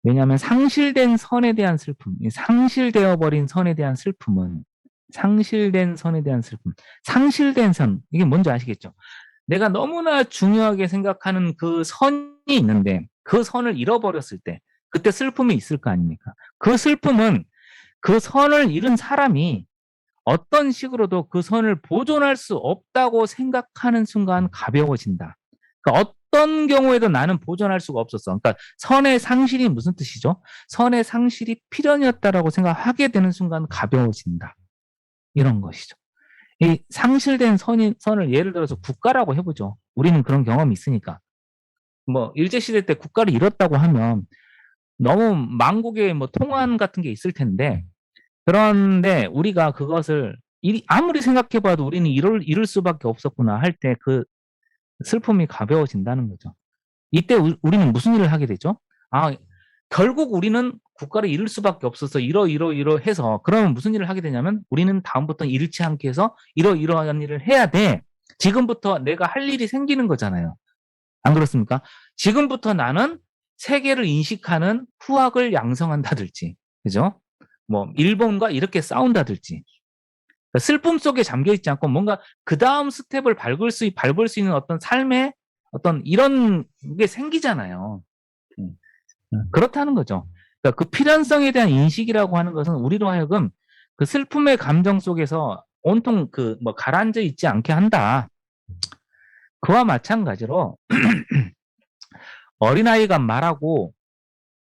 왜냐하면 상실된 선에 대한 슬픔, 상실되어 버린 선에 대한 슬픔은 상실된 선 이게 뭔지 아시겠죠? 내가 너무나 중요하게 생각하는 그 선이 있는데 그 선을 잃어버렸을 때 그때 슬픔이 있을 거 아닙니까? 그 슬픔은 그 선을 잃은 사람이 어떤 식으로도 그 선을 보존할 수 없다고 생각하는 순간 가벼워진다. 그러니까 어떤 경우에도 나는 보존할 수가 없었어. 그러니까 선의 상실이 무슨 뜻이죠? 선의 상실이 필연이었다라고 생각하게 되는 순간 가벼워진다. 이런 것이죠. 이 상실된 선을 예를 들어서 국가라고 해보죠. 우리는 그런 경험이 있으니까. 뭐 일제시대 때 국가를 잃었다고 하면 너무 만국의 뭐 통한 같은 게 있을 텐데, 그런데 우리가 그것을 아무리 생각해봐도 우리는 잃을 수밖에 없었구나 할 때 그 슬픔이 가벼워진다는 거죠. 이때 우리는 무슨 일을 하게 되죠? 아, 결국 우리는 국가를 잃을 수밖에 없어서 이러 해서, 그러면 무슨 일을 하게 되냐면 우리는 다음부터는 잃지 않게 해서 이러이러한 일을 해야 돼. 지금부터 내가 할 일이 생기는 거잖아요. 안 그렇습니까? 지금부터 나는 세계를 인식하는 후학을 양성한다든지, 그죠? 뭐 일본과 이렇게 싸운다든지, 그러니까 슬픔 속에 잠겨 있지 않고 뭔가 그 다음 스텝을 밟을 수 있는 어떤 삶의 어떤 이런 게 생기잖아요. 그렇다는 거죠. 그러니까 그 필연성에 대한 인식이라고 하는 것은 우리로 하여금 그 슬픔의 감정 속에서 온통 그 뭐 가라앉아 있지 않게 한다. 그와 마찬가지로 어린아이가 말하고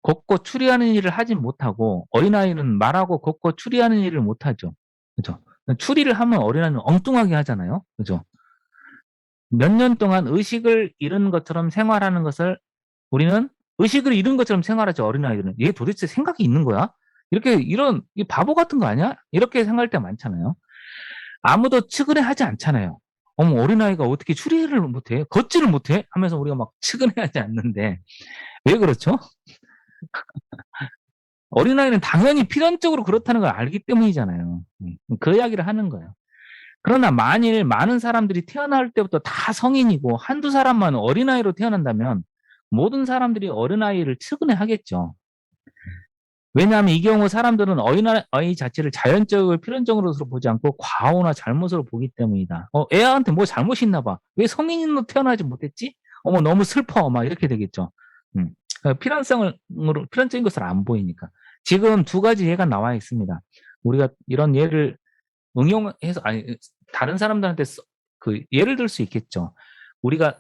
걷고 추리하는 일을 하지 못하고, 어린아이는 말하고 걷고 추리하는 일을 못하죠. 그죠? 추리를 하면 어린아이는 엉뚱하게 하잖아요. 그죠? 몇 년 동안 의식을 잃은 것처럼 생활하는 것을 우리는 의식을 잃은 것처럼 생활하죠. 어린아이들은. 얘 도대체 생각이 있는 거야? 이 바보 같은 거 아니야? 이렇게 생각할 때 많잖아요. 아무도 측은해하지 않잖아요. 어머, 어린아이가 어떻게 추리를 못해? 걷지를 못해? 하면서 우리가 막 측은해하지 않는데, 왜 그렇죠? 어린아이는 당연히 필연적으로 그렇다는 걸 알기 때문이잖아요. 그 이야기를 하는 거예요. 그러나 만일 많은 사람들이 태어날 때부터 다 성인이고 한두 사람만 어린아이로 태어난다면 모든 사람들이 어린아이를 측은해 하겠죠. 왜냐하면 이 경우 사람들은 어린아이 자체를 자연적으로 필연적으로 보지 않고 과오나 잘못으로 보기 때문이다. 애한테 뭐 잘못이 있나 봐. 왜 성인으로 태어나지 못했지? 어머, 너무 슬퍼. 막 이렇게 되겠죠. 그러니까 필연적인 것을 안 보이니까. 지금 두 가지 예가 나와 있습니다. 우리가 이런 예를 응용해서, 아니, 다른 사람들한테 그 예를 들 수 있겠죠. 우리가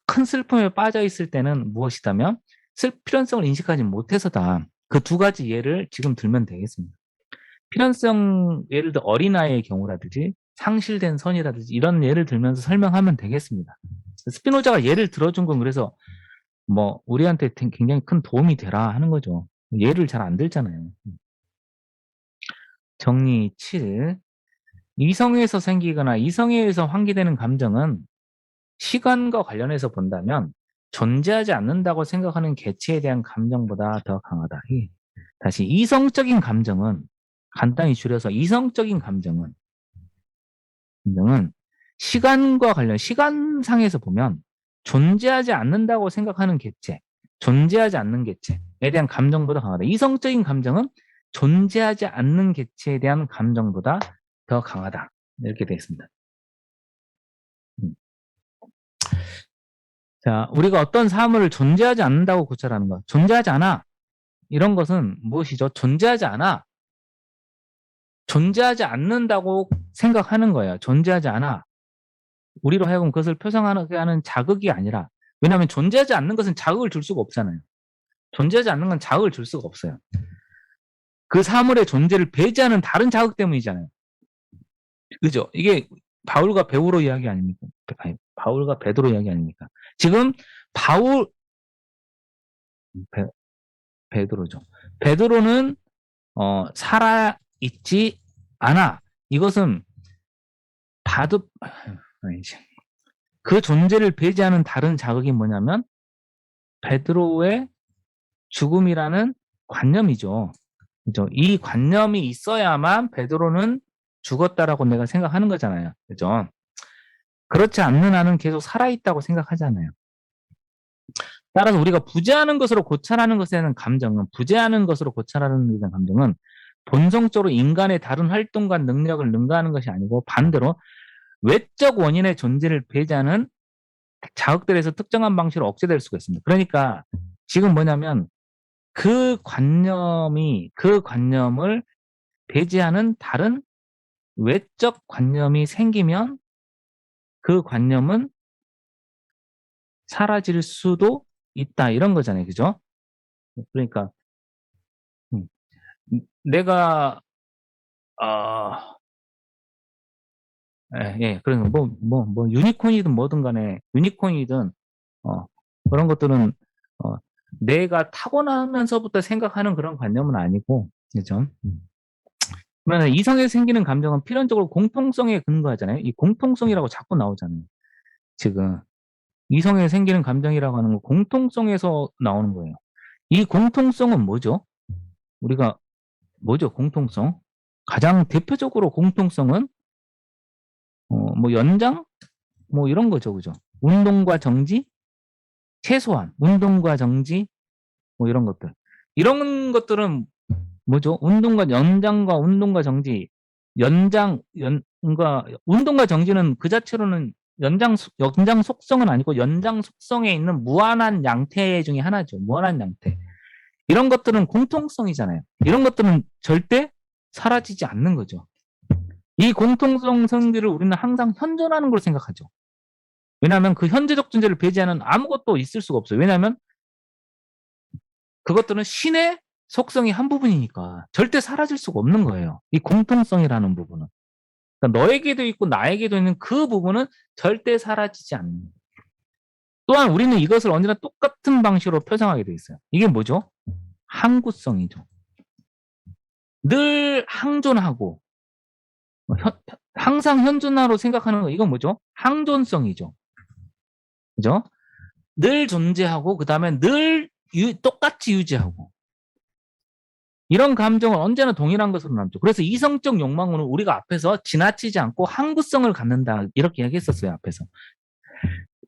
큰 슬픔에 빠져 있을 때는 무엇이다면 필연성을 인식하지 못해서다. 그 두 가지 예를 지금 들면 되겠습니다. 필연성, 예를 들어 어린아이의 경우라든지 상실된 선이라든지 이런 예를 들면서 설명하면 되겠습니다. 스피노자가 예를 들어준 건 그래서 뭐 우리한테 굉장히 큰 도움이 되라 하는 거죠. 예를 잘 안 들잖아요. 정리 7. 이성에서 생기거나 이성에서 환기되는 감정은 시간과 관련해서 본다면 존재하지 않는다고 생각하는 개체에 대한 감정보다 더 강하다. 다시, 이성적인 감정은, 간단히 줄여서 이성적인 감정은 시간과 관련, 시간상에서 보면 존재하지 않는다고 생각하는 개체, 존재하지 않는 개체에 대한 감정보다 강하다. 이성적인 감정은 존재하지 않는 개체에 대한 감정보다 더 강하다. 이렇게 되어 있습니다. 자, 우리가 어떤 사물을 존재하지 않는다고 고찰하는 것. 존재하지 않아. 이런 것은 무엇이죠? 존재하지 않아. 존재하지 않는다고 생각하는 거예요. 존재하지 않아. 우리로 하여금 그것을 표상하게 하는 자극이 아니라, 왜냐하면 존재하지 않는 것은 자극을 줄 수가 없잖아요. 존재하지 않는 건 자극을 줄 수가 없어요. 그 사물의 존재를 배제하는 다른 자극 때문이잖아요. 그죠? 이게 바울과 베드로 이야기 아닙니까? 아니, 바울과 베드로 이야기 아닙니까? 지금 바울, 베드로죠. 베드로는 살아 있지 않아. 이것은 아니지. 그 존재를 배제하는 다른 자극이 뭐냐면 베드로의 죽음이라는 관념이죠. 그죠? 이 관념이 있어야만 베드로는 죽었다라고 내가 생각하는 거잖아요. 그죠? 그렇지 않는 한은 계속 살아있다고 생각하잖아요. 따라서 우리가 부재하는 것으로 고찰하는 것에 대한 감정은, 부재하는 것으로 고찰하는 것에 대한 감정은 본성적으로 인간의 다른 활동과 능력을 능가하는 것이 아니고 반대로 외적 원인의 존재를 배제하는 자극들에서 특정한 방식으로 억제될 수가 있습니다. 그러니까 지금 뭐냐면 그 관념을 배제하는 다른 외적 관념이 생기면 그 관념은 사라질 수도 있다. 이런 거잖아요. 그죠? 그러니까 음, 내가 예, 그런 유니콘이든 뭐든 간에, 유니콘이든, 그런 것들은, 어, 내가 타고나면서부터 생각하는 그런 관념은 아니고, 그죠? 그러면 이성에 생기는 감정은 필연적으로 공통성에 근거하잖아요. 이 공통성이라고 자꾸 나오잖아요. 지금. 이성에 생기는 감정이라고 하는 건 공통성에서 나오는 거예요. 이 공통성은 뭐죠? 우리가, 뭐죠, 공통성? 가장 대표적으로 공통성은, 연장? 이런 거죠, 그죠? 운동과 정지? 최소한, 운동과 정지? 이런 것들. 이런 것들은 뭐죠? 연장과 운동과 정지. 운동과 정지는 그 자체로는 연장 속성은 아니고 연장 속성에 있는 무한한 양태 중에 하나죠. 무한한 양태. 이런 것들은 공통성이잖아요. 이런 것들은 절대 사라지지 않는 거죠. 이 공통성 성질을 우리는 항상 현존하는 걸로 생각하죠. 왜냐하면 그 현재적 존재를 배제하는 아무것도 있을 수가 없어요. 왜냐하면 그것들은 신의 속성이 한 부분이니까 절대 사라질 수가 없는 거예요. 이 공통성이라는 부분은. 그러니까 너에게도 있고 나에게도 있는 그 부분은 절대 사라지지 않는 거예요. 또한 우리는 이것을 언제나 똑같은 방식으로 표상하게 돼 있어요. 이게 뭐죠? 항구성이죠. 늘 항존하고 항상 현존하로 생각하는 거, 이건 뭐죠? 항존성이죠. 그죠? 늘 존재하고 그다음에 늘 똑같이 유지하고, 이런 감정은 언제나 동일한 것으로 남죠. 그래서 이성적 욕망은 우리가 앞에서 지나치지 않고 항구성을 갖는다, 이렇게 이야기했었어요, 앞에서.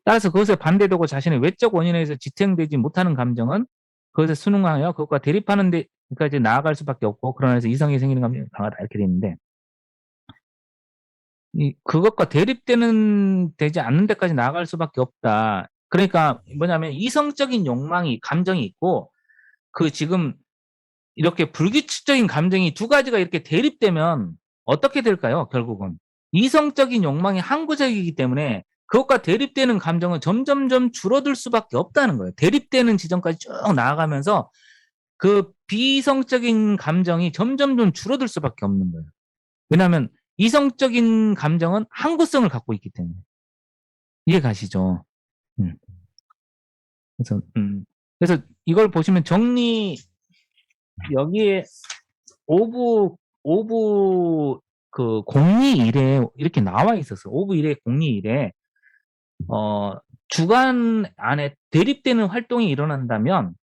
따라서 그것에 반대되고 자신의 외적 원인에 의해서 지탱되지 못하는 감정은 그것에 순응하여 그것과 대립하는 데까지 나아갈 수밖에 없고, 그러나 해서 이성이 생기는 감정이 강하다, 이렇게 돼 있는데, 그것과 되지 않는 데까지 나아갈 수밖에 없다. 그러니까 뭐냐면 이성적인 감정이 있고, 지금 이렇게 불규칙적인 감정이 두 가지가 이렇게 대립되면 어떻게 될까요? 결국은 이성적인 욕망이 항구적이기 때문에 그것과 대립되는 감정은 점점점 줄어들 수밖에 없다는 거예요. 대립되는 지점까지 쭉 나아가면서 그 비이성적인 감정이 점점점 줄어들 수밖에 없는 거예요. 왜냐하면 이성적인 감정은 항구성을 갖고 있기 때문에. 이해 가시죠? 음. 그래서 이걸 보시면 여기에 오브 공리 일에 이렇게 나와 있었어. 오브 일에 공리 일에 주간 안에 대립되는 활동이 일어난다면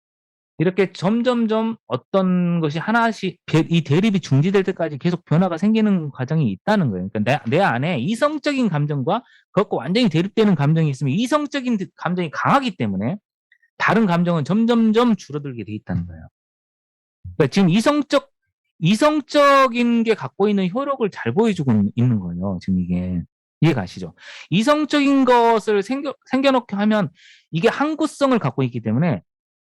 이렇게 점점점 어떤 것이 하나씩 이 대립이 중지될 때까지 계속 변화가 생기는 과정이 있다는 거예요. 그러니까 내 안에 이성적인 감정과 그것과 완전히 대립되는 감정이 있으면 이성적인 감정이 강하기 때문에 다른 감정은 점점점 줄어들게 돼 있다는 거예요. 그러니까 지금 이성적인 게 갖고 있는 효력을 잘 보여주고 있는 거예요. 지금 이게. 이해 가시죠? 이성적인 것을 생겨놓게 하면 이게 항구성을 갖고 있기 때문에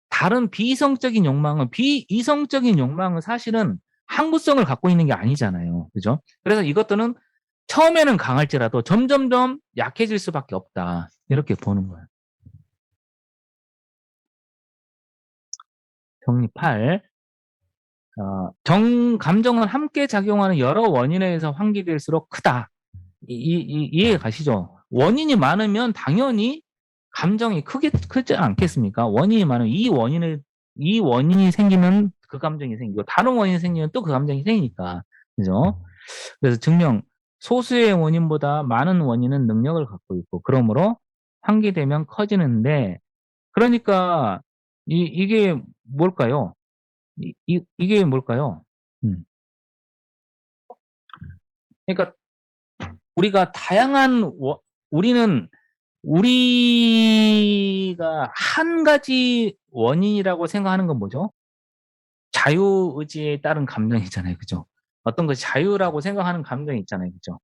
다른 비이성적인 욕망은 사실은 항구성을 갖고 있는 게 아니잖아요. 그죠? 그래서 이것들은 처음에는 강할지라도 점점점 약해질 수밖에 없다. 이렇게 보는 거예요. 정리 8. 감정은 함께 작용하는 여러 원인에 의해서 환기될수록 크다. 이해 가시죠? 원인이 많으면 당연히 감정이 크지 않겠습니까? 원인이 많으면 이 원인이 생기면 그 감정이 생기고, 다른 원인이 생기면 또 그 감정이 생기니까. 그죠? 그래서 소수의 원인보다 많은 원인은 능력을 갖고 있고, 그러므로 환기되면 커지는데, 그러니까, 이게 뭘까요? 이게 뭘까요? 음. 그러니까 우리가 한 가지 원인이라고 생각하는 건 뭐죠? 자유의지에 따른 감정이잖아요. 그죠? 어떤 것이 자유라고 생각하는 감정이 있잖아요. 그죠?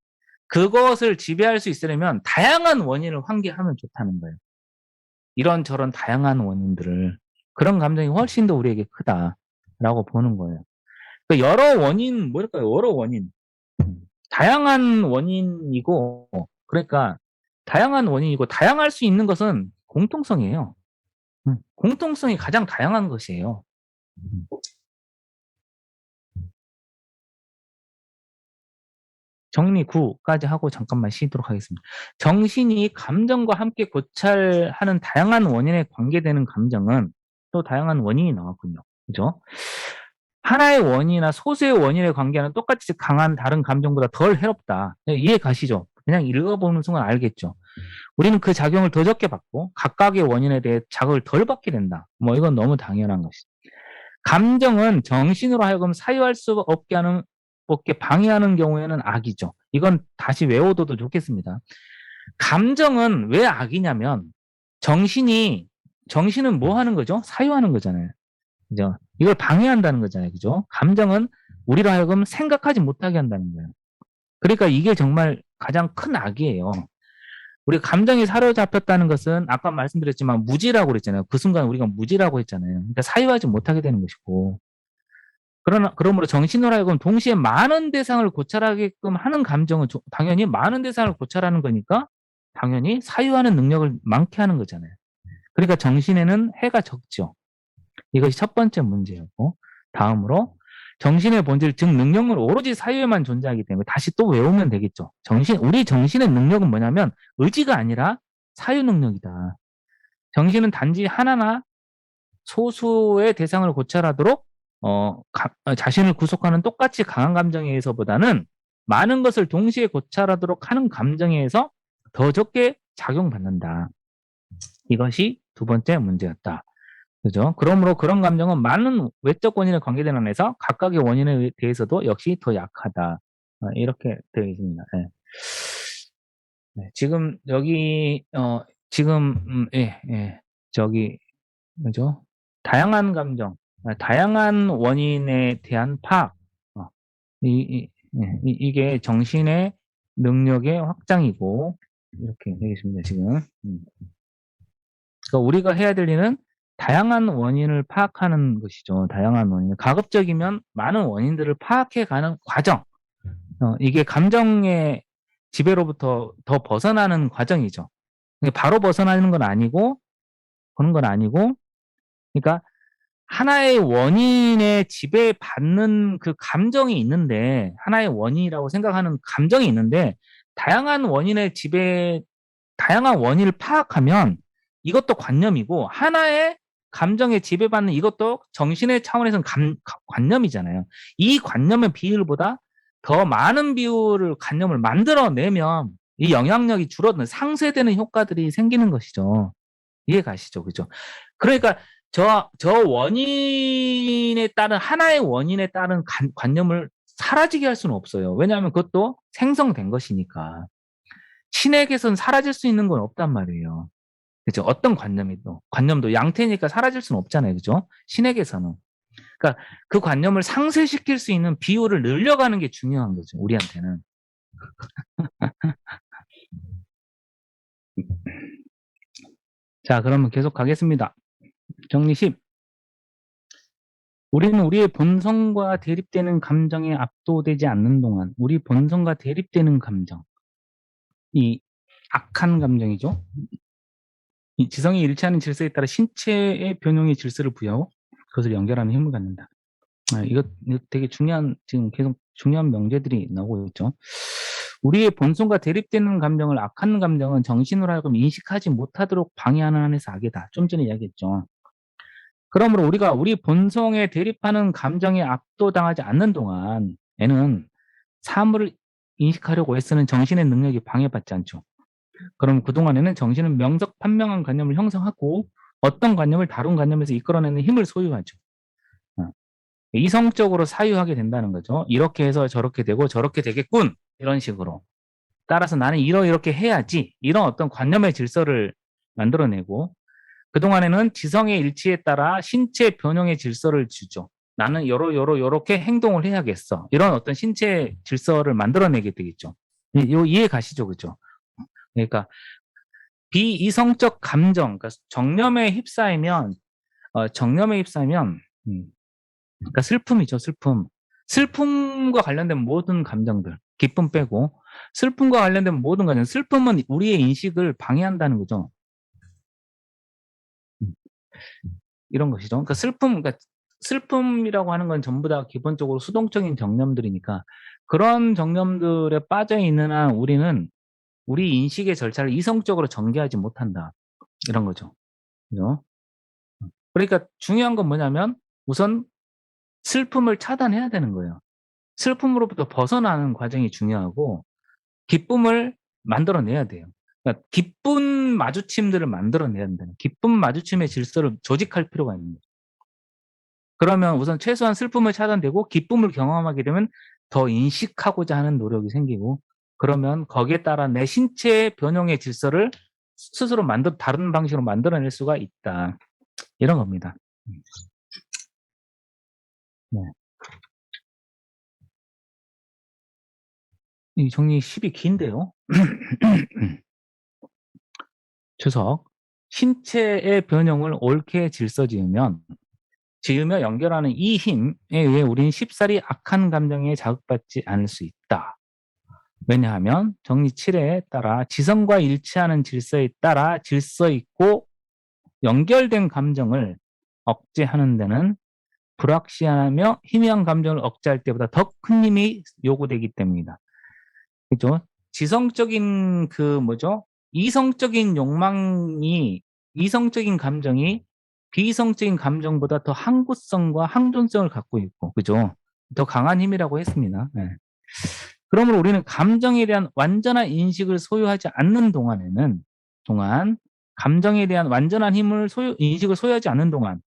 그것을 지배할 수 있으려면 다양한 원인을 환기하면 좋다는 거예요. 이런저런 다양한 원인들을. 그런 감정이 훨씬 더 우리에게 크다라고 보는 거예요. 그러니까 뭐랄까요? 여러 원인. 다양한 원인이고, 그러니까 다양한 원인이고, 다양할 수 있는 것은 공통성이에요. 공통성이 가장 다양한 것이에요. 정리 9까지 하고 잠깐만 쉬도록 하겠습니다. 정신이 감정과 함께 고찰하는 다양한 원인에 관계되는 감정은 또 다양한 원인이 나왔군요. 그죠? 하나의 원인이나 소수의 원인에 관계하는 똑같이 강한 다른 감정보다 덜 해롭다. 이해 가시죠? 그냥 읽어보는 순간 알겠죠? 우리는 그 작용을 더 적게 받고 각각의 원인에 대해 자극을 덜 받게 된다. 뭐 이건 너무 당연한 것이죠. 감정은 정신으로 하여금 사유할 수 없게 방해하는 경우에는 악이죠. 이건 다시 외워둬도 좋겠습니다. 감정은 왜 악이냐면 정신은 뭐 하는 거죠? 사유하는 거잖아요. 그죠? 이걸 방해한다는 거잖아요. 그죠? 감정은 우리로 하여금 생각하지 못하게 한다는 거예요. 그러니까 이게 정말 가장 큰 악이에요. 우리 감정이 사로잡혔다는 것은 아까 말씀드렸지만 무지라고 그랬잖아요. 그 순간 우리가 무지라고 했잖아요. 그러니까 사유하지 못하게 되는 것이고. 그러므로 정신으로 하여금 동시에 많은 대상을 고찰하게끔 하는 감정은 당연히 많은 대상을 고찰하는 거니까 당연히 사유하는 능력을 많게 하는 거잖아요. 그러니까 정신에는 해가 적죠. 이것이 첫 번째 문제였고, 다음으로 정신의 본질, 즉 능력은 오로지 사유에만 존재하기 때문에 다시 또 외우면 되겠죠. 우리 정신의 능력은 뭐냐면 의지가 아니라 사유 능력이다. 정신은 단지 하나나 소수의 대상을 고찰하도록 자신을 구속하는 똑같이 강한 감정에 의해서보다는 많은 것을 동시에 고찰하도록 하는 감정에 의해서 더 적게 작용받는다. 이것이 두 번째 문제였다. 그죠? 그러므로 그런 감정은 많은 외적 원인에 관계되는 안에서 각각의 원인에 대해서도 역시 더 약하다. 이렇게 되어 있습니다. 네. 네, 지금 여기 저기 뭐죠? 다양한 감정, 다양한 원인에 대한 파악. 이게 정신의 능력의 확장이고 이렇게 되겠습니다. 지금. 그러니까 우리가 해야 될 일은 다양한 원인을 파악하는 것이죠. 다양한 원인. 가급적이면 많은 원인들을 파악해가는 과정. 이게 감정의 지배로부터 더 벗어나는 과정이죠. 바로 벗어나는 건 아니고, 그런 건 아니고, 그러니까 하나의 원인에 지배받는 그 감정이 있는데, 하나의 원인이라고 생각하는 감정이 있는데, 다양한 원인을 파악하면 이것도 관념이고, 하나의 감정에 지배받는 이것도 정신의 차원에서는 관념이잖아요. 이 관념의 비율보다 더 많은 비율을 관념을 만들어내면 이 영향력이 줄어드는 상쇄되는 효과들이 생기는 것이죠. 이해 가시죠? 그죠? 그러니까 저 원인에 따른 하나의 원인에 따른 관념을 사라지게 할 수는 없어요. 왜냐하면 그것도 생성된 것이니까. 신에게선 사라질 수 있는 건 없단 말이에요. 그죠? 어떤 관념도 양태니까 사라질 수는 없잖아요. 그죠? 신에게서는. 그러니까 그 관념을 상쇄시킬 수 있는 비율을 늘려가는 게 중요한 거죠. 우리한테는. 자, 그러면 계속 가겠습니다. 정리 10. 우리는 우리의 본성과 대립되는 감정에 압도되지 않는 동안 우리 본성과 대립되는 감정, 이 악한 감정이죠. 이 지성이 일치하는 질서에 따라 신체의 변형의 질서를 부여하고 그것을 연결하는 힘을 갖는다. 이거 되게 지금 계속 중요한 명제들이 나오고 있죠. 우리의 본성과 대립되는 감정을 악한 감정은 정신으로 하여금 인식하지 못하도록 방해하는 한에서 악이다. 좀 전에 이야기했죠. 그러므로 우리가 우리 본성에 대립하는 감정에 압도당하지 않는 동안에는 사물을 인식하려고 애쓰는 정신의 능력이 방해받지 않죠. 그럼 그동안에는 정신은 명석판명한 관념을 형성하고 어떤 관념을 다른 관념에서 이끌어내는 힘을 소유하죠. 이성적으로 사유하게 된다는 거죠. 이렇게 해서 저렇게 되고 저렇게 되겠군. 이런 식으로. 따라서 나는 이렇게 해야지. 이런 어떤 관념의 질서를 만들어내고 그동안에는 지성의 일치에 따라 신체 변형의 질서를 주죠. 나는 요렇게 행동을 해야겠어. 이런 어떤 신체 질서를 만들어내게 되겠죠. 이해 가시죠? 그죠? 그러니까 비이성적 감정, 그러니까 정념에 휩싸이면 그러니까 슬픔이죠, 슬픔. 슬픔과 관련된 모든 감정들, 기쁨 빼고 슬픔과 관련된 모든 감정, 슬픔은 우리의 인식을 방해한다는 거죠. 이런 것이죠. 그러니까 슬픔이라고 하는 건 전부 다 기본적으로 수동적인 정념들이니까 그런 정념들에 빠져 있는 한 우리는 우리 인식의 절차를 이성적으로 전개하지 못한다. 이런 거죠. 그죠? 그러니까 중요한 건 뭐냐면 우선 슬픔을 차단해야 되는 거예요. 슬픔으로부터 벗어나는 과정이 중요하고 기쁨을 만들어내야 돼요. 그러니까 기쁜 마주침들을 만들어내야 된다. 기쁜 마주침의 질서를 조직할 필요가 있는 거예요. 그러면 우선 최소한 슬픔을 차단되고 기쁨을 경험하게 되면 더 인식하고자 하는 노력이 생기고 그러면 거기에 따라 내 신체의 변형의 질서를 스스로 다른 방식으로 만들어낼 수가 있다. 이런 겁니다. 네. 이 정리 10이 긴데요. 주석. 신체의 변형을 옳게 지으며 연결하는 이 힘에 의해 우리는 쉽사리 악한 감정에 자극받지 않을 수 있다. 왜냐하면 정리 7회에 따라 지성과 일치하는 질서에 따라 질서 있고 연결된 감정을 억제하는 데는 불확실하며 희미한 감정을 억제할 때보다 더 큰 힘이 요구되기 때문이다. 그죠? 지성적인 이성적인 감정이 비이성적인 감정보다 더 항구성과 항존성을 갖고 있고, 그죠? 더 강한 힘이라고 했습니다. 네. 그러므로 우리는 감정에 대한 완전한 인식을 소유하지 않는 감정에 대한 완전한 인식을 소유하지 않는 동안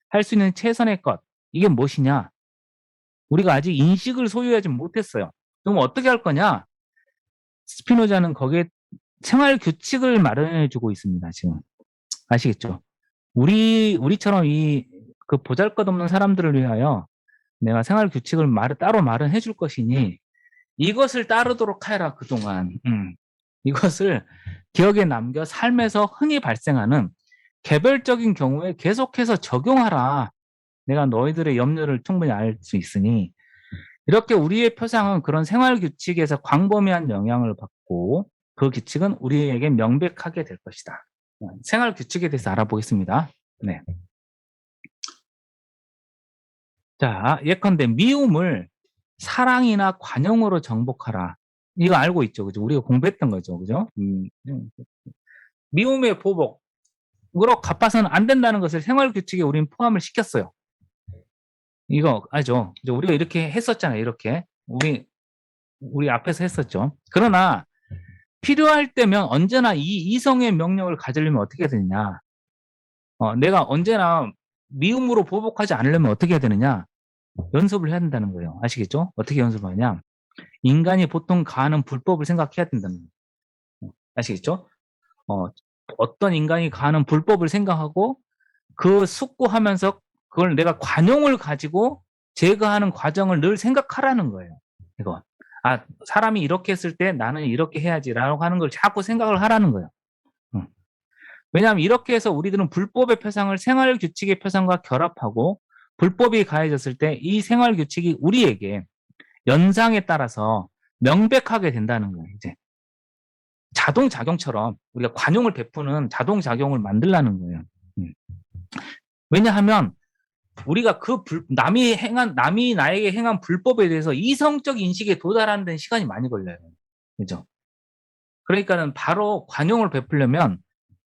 할 수 있는 최선의 것, 이게 무엇이냐? 우리가 아직 인식을 소유하지 못했어요. 그럼 어떻게 할 거냐? 스피노자는 거기에 생활 규칙을 마련해 주고 있습니다, 지금. 아시겠죠? 우리처럼 그 보잘것없는 사람들을 위하여 내가 생활 규칙을 따로 마련해 줄 것이니 이것을 따르도록 하여라, 그동안. 이것을 기억에 남겨 삶에서 흔히 발생하는 개별적인 경우에 계속해서 적용하라. 내가 너희들의 염려를 충분히 알 수 있으니 이렇게 우리의 표상은 그런 생활 규칙에서 광범위한 영향을 받고 그 규칙은 우리에게 명백하게 될 것이다. 생활 규칙에 대해서 알아보겠습니다. 네. 자, 예컨대 미움을 사랑이나 관용으로 정복하라. 이거 알고 있죠, 그죠? 우리가 공부했던 거죠, 그죠? 미움의 보복으로 갚아서는 안 된다는 것을 생활 규칙에 우리는 포함을 시켰어요. 이거 알죠? 우리가 이렇게 했었잖아요, 이렇게. 우리 앞에서 했었죠. 그러나 필요할 때면 언제나 이 이성의 명령을 가지려면 어떻게 해야 되느냐? 내가 언제나 미움으로 보복하지 않으려면 어떻게 해야 되느냐? 연습을 해야 된다는 거예요. 아시겠죠? 어떻게 연습하냐? 인간이 보통 가하는 불법을 생각해야 된다는 거예요. 아시겠죠? 어떤 인간이 가하는 불법을 생각하고 그 숙고하면서 그걸 내가 관용을 가지고 제거하는 과정을 늘 생각하라는 거예요. 이거. 사람이 이렇게 했을 때 나는 이렇게 해야지라고 하는 걸 자꾸 생각을 하라는 거예요. 왜냐하면 이렇게 해서 우리들은 불법의 표상을 생활 규칙의 표상과 결합하고 불법이 가해졌을 때 이 생활 규칙이 우리에게 연상에 따라서 명백하게 된다는 거예요. 이제 자동작용처럼 우리가 관용을 베푸는 자동작용을 만들라는 거예요. 왜냐하면 우리가 남이 나에게 행한 불법에 대해서 이성적 인식에 도달하는 데는 시간이 많이 걸려요. 그죠? 그러니까는 바로 관용을 베풀려면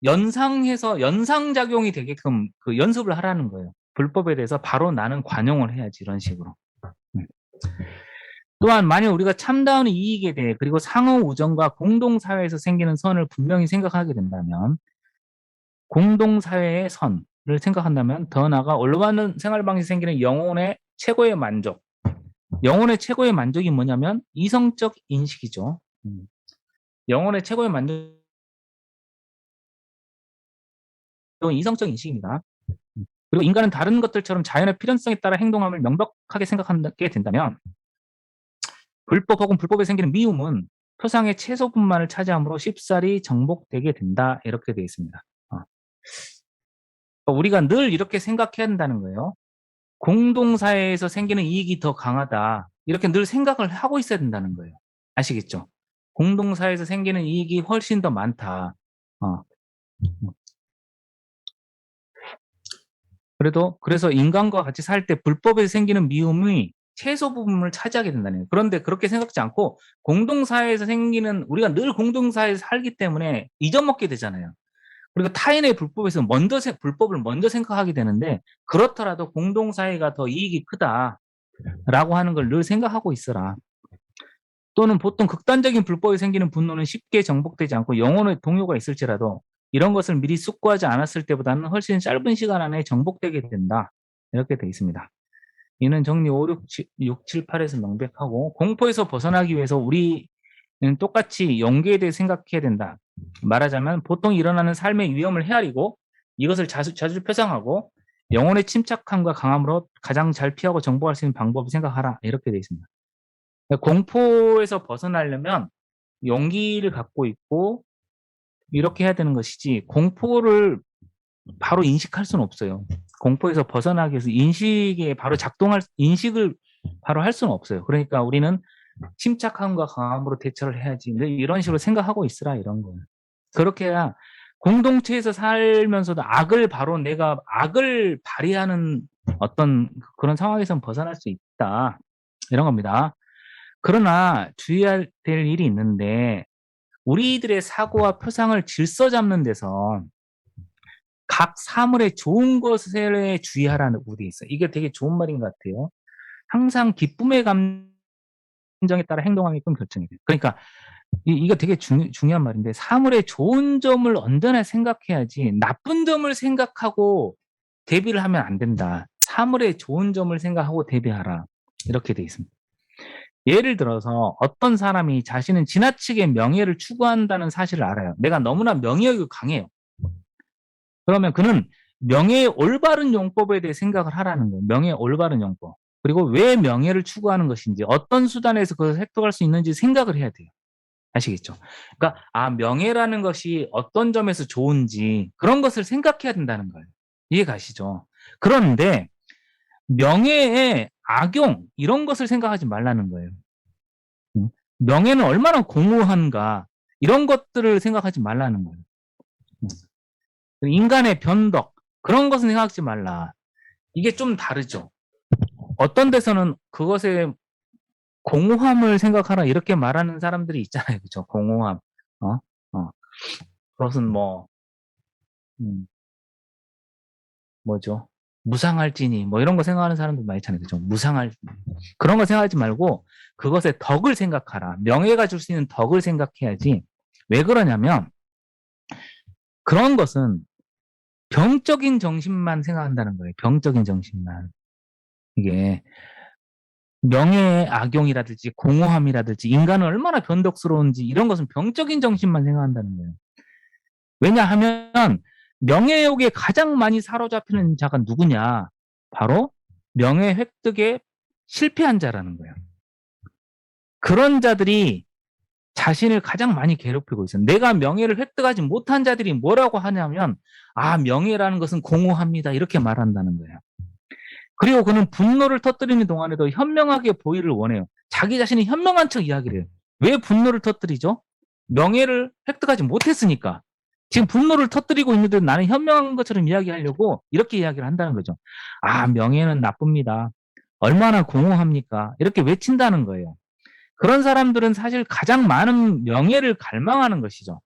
연상작용이 되게끔 그 연습을 하라는 거예요. 불법에 대해서 바로 나는 관용을 해야지, 이런 식으로. 또한 만약 우리가 참다운 이익에 대해 그리고 상호 우정과 공동사회에서 생기는 선을 분명히 생각하게 된다면 공동사회의 선을 생각한다면 더 나아가 올바른 생활 방식이 생기는 영혼의 최고의 만족이 뭐냐면 이성적 인식이죠. 영혼의 최고의 만족은 이성적 인식입니다. 그리고 인간은 다른 것들처럼 자연의 필연성에 따라 행동함을 명백하게 생각하게 된다면 불법 혹은 불법에 생기는 미움은 표상의 최소분만을 차지하므로 쉽사리 정복되게 된다. 이렇게 되어 있습니다. 우리가 늘 이렇게 생각해야 한다는 거예요. 공동사회에서 생기는 이익이 더 강하다. 이렇게 늘 생각을 하고 있어야 된다는 거예요. 아시겠죠? 공동사회에서 생기는 이익이 훨씬 더 많다. 그래서 인간과 같이 살 때 불법에서 생기는 미움이 최소 부분을 차지하게 된다는 거예요. 그런데 그렇게 생각지 않고 공동사회에서 생기는, 우리가 늘 공동사회에서 살기 때문에 잊어먹게 되잖아요. 그리고 타인의 불법에서 불법을 먼저 생각하게 되는데, 그렇더라도 공동사회가 더 이익이 크다라고 하는 걸 늘 생각하고 있어라. 또는 보통 극단적인 불법이 생기는 분노는 쉽게 정복되지 않고 영혼의 동요가 있을지라도 이런 것을 미리 숙고하지 않았을 때보다는 훨씬 짧은 시간 안에 정복되게 된다. 이렇게 되어 있습니다. 이는 정리 5, 6, 7, 8에서 명백하고, 공포에서 벗어나기 위해서 우리는 똑같이 연계에 대해 생각해야 된다. 말하자면 보통 일어나는 삶의 위험을 헤아리고 이것을 자주 표상하고 영혼의 침착함과 강함으로 가장 잘 피하고 정복할 수 있는 방법을 생각하라. 이렇게 되어 있습니다. 공포에서 벗어나려면 용기를 갖고 있고 이렇게 해야 되는 것이지, 공포를 바로 인식할 수는 없어요. 공포에서 벗어나기 위해서 인식을 바로 할 수는 없어요. 그러니까 우리는 침착함과 강함으로 대처를 해야지. 이런 식으로 생각하고 있으라, 이런 거예요. 그렇게 해야 공동체에서 살면서도 내가 악을 발휘하는 어떤 그런 상황에서 벗어날 수 있다. 이런 겁니다. 그러나 주의해야 될 일이 있는데, 우리들의 사고와 표상을 질서 잡는 데서 각 사물의 좋은 것에 주의하라는 부분이 있어요. 이게 되게 좋은 말인 것 같아요. 항상 기쁨의 감정에 따라 행동하게끔 결정이 돼요. 그러니까 이거 되게 중요한 말인데, 사물의 좋은 점을 언제나 생각해야지 나쁜 점을 생각하고 대비를 하면 안 된다. 사물의 좋은 점을 생각하고 대비하라. 이렇게 돼 있습니다. 예를 들어서 어떤 사람이 자신은 지나치게 명예를 추구한다는 사실을 알아요. 내가 너무나 명예욕이 강해요. 그러면 그는 명예의 올바른 용법에 대해 생각을 하라는 거예요. 명예의 올바른 용법. 그리고 왜 명예를 추구하는 것인지, 어떤 수단에서 그것을 획득할 수 있는지 생각을 해야 돼요. 아시겠죠? 그러니까 명예라는 것이 어떤 점에서 좋은지 그런 것을 생각해야 된다는 거예요. 이해 가시죠? 그런데 명예의 악용, 이런 것을 생각하지 말라는 거예요. 명예는 얼마나 공허한가, 이런 것들을 생각하지 말라는 거예요. 인간의 변덕, 그런 것은 생각하지 말라. 이게 좀 다르죠. 어떤 데서는 그것의 공허함을 생각하라, 이렇게 말하는 사람들이 있잖아요. 그죠? 공허함. 그것은 뭐죠? 무상할지니, 이런 거 생각하는 사람들 많이 있잖아요. 그죠? 그런 거 생각하지 말고 그것의 덕을 생각하라. 명예가 줄 수 있는 덕을 생각해야지. 왜 그러냐면, 그런 것은 병적인 정신만 생각한다는 거예요. 병적인 정신만. 이게 명예의 악용이라든지 공허함이라든지 인간은 얼마나 변덕스러운지, 이런 것은 병적인 정신만 생각한다는 거예요. 왜냐하면 명예욕에 가장 많이 사로잡히는 자가 누구냐? 바로 명예 획득에 실패한 자라는 거예요. 그런 자들이 자신을 가장 많이 괴롭히고 있어요. 내가 명예를 획득하지 못한 자들이 뭐라고 하냐면, 명예라는 것은 공허합니다, 이렇게 말한다는 거예요. 그리고 그는 분노를 터뜨리는 동안에도 현명하게 보이를 원해요. 자기 자신이 현명한 척 이야기를 해요. 왜 분노를 터뜨리죠? 명예를 획득하지 못했으니까. 지금 분노를 터뜨리고 있는데 나는 현명한 것처럼 이야기하려고 이렇게 이야기를 한다는 거죠. 명예는 나쁩니다. 얼마나 공허합니까? 이렇게 외친다는 거예요. 그런 사람들은 사실 가장 많은 명예를 갈망하는 것이죠.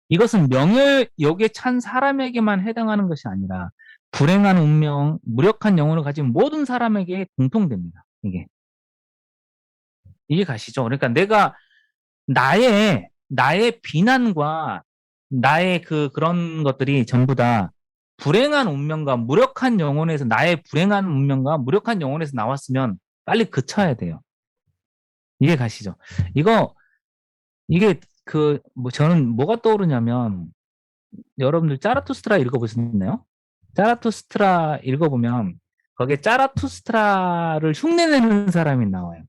이것은 명예욕에 찬 사람에게만 해당하는 것이 아니라 불행한 운명, 무력한 영혼을 가진 모든 사람에게 공통됩니다. 이게 가시죠. 그러니까 내가 나의 비난과 나의 그런 것들이 전부 다 불행한 운명과 무력한 영혼에서, 나의 불행한 운명과 무력한 영혼에서 나왔으면 빨리 그쳐야 돼요. 이해 가시죠? 이게 저는 뭐가 떠오르냐면, 여러분들 짜라투스트라 읽어보셨나요? 짜라투스트라 읽어보면 거기에 짜라투스트라를 흉내내는 사람이 나와요.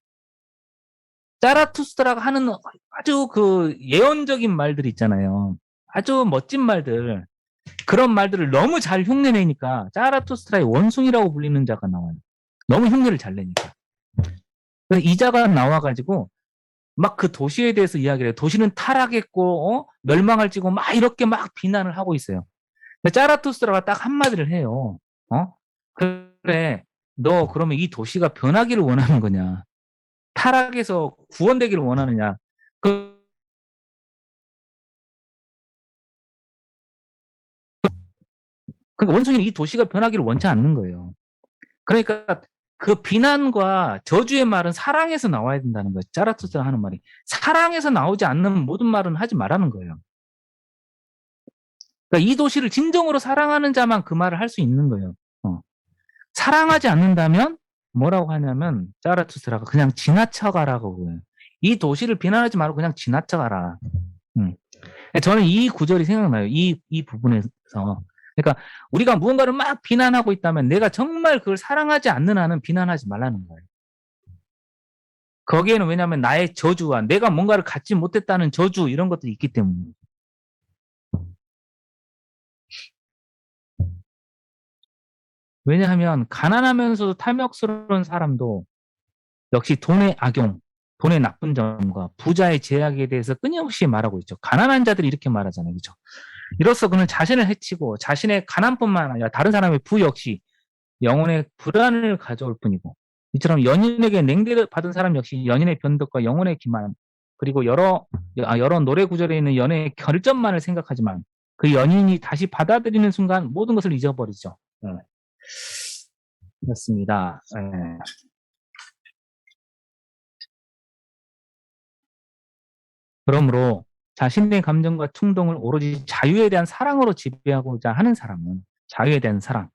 짜라투스트라가 하는 아주 예언적인 말들 있잖아요. 아주 멋진 말들. 그런 말들을 너무 잘 흉내내니까 짜라투스트라의 원숭이라고 불리는 자가 나와요. 너무 흉내를 잘 내니까. 그래서 이 자가 나와가지고 막 그 도시에 대해서 이야기를 해요. 도시는 타락했고 멸망할지고 막 이렇게 막 비난을 하고 있어요. 근데 짜라투스트라가 딱 한마디를 해요. 그래, 너 그러면 이 도시가 변하기를 원하는 거냐? 타락에서 구원되기를 원하느냐? 그러니까 원숭이는 이 도시가 변하기를 원치 않는 거예요. 그러니까 그 비난과 저주의 말은 사랑에서 나와야 된다는 거예요. 짜라투스트가 하는 말이. 사랑에서 나오지 않는 모든 말은 하지 말라는 거예요. 그러니까 이 도시를 진정으로 사랑하는 자만 그 말을 할 수 있는 거예요. 사랑하지 않는다면 뭐라고 하냐면 짜라투스트라가 그냥 지나쳐가라고 해요. 이 도시를 비난하지 말고 그냥 지나쳐가라. 저는 이 구절이 생각나요. 이 부분에서. 그러니까 우리가 무언가를 막 비난하고 있다면 내가 정말 그걸 사랑하지 않는 한은 비난하지 말라는 거예요. 거기에는 왜냐하면 나의 저주와 내가 뭔가를 갖지 못했다는 저주 이런 것들이 있기 때문에. 왜냐하면 가난하면서도 탐욕스러운 사람도 역시 돈의 악용, 돈의 나쁜 점과 부자의 제약에 대해서 끊임없이 말하고 있죠. 가난한 자들이 이렇게 말하잖아요. 그렇죠? 이로써 그는 자신을 해치고 자신의 가난뿐만 아니라 다른 사람의 부 역시 영혼의 불안을 가져올 뿐이고, 이처럼 연인에게 냉대를 받은 사람 역시 연인의 변덕과 영혼의 기만, 그리고 여러 노래 구절에 있는 연애의 결점만을 생각하지만 그 연인이 다시 받아들이는 순간 모든 것을 잊어버리죠. 그렇습니다. 그러므로 자신의 감정과 충동을 오로지 자유에 대한 사랑으로 지배하고자 하는 사람은, 자유에 대한 사랑,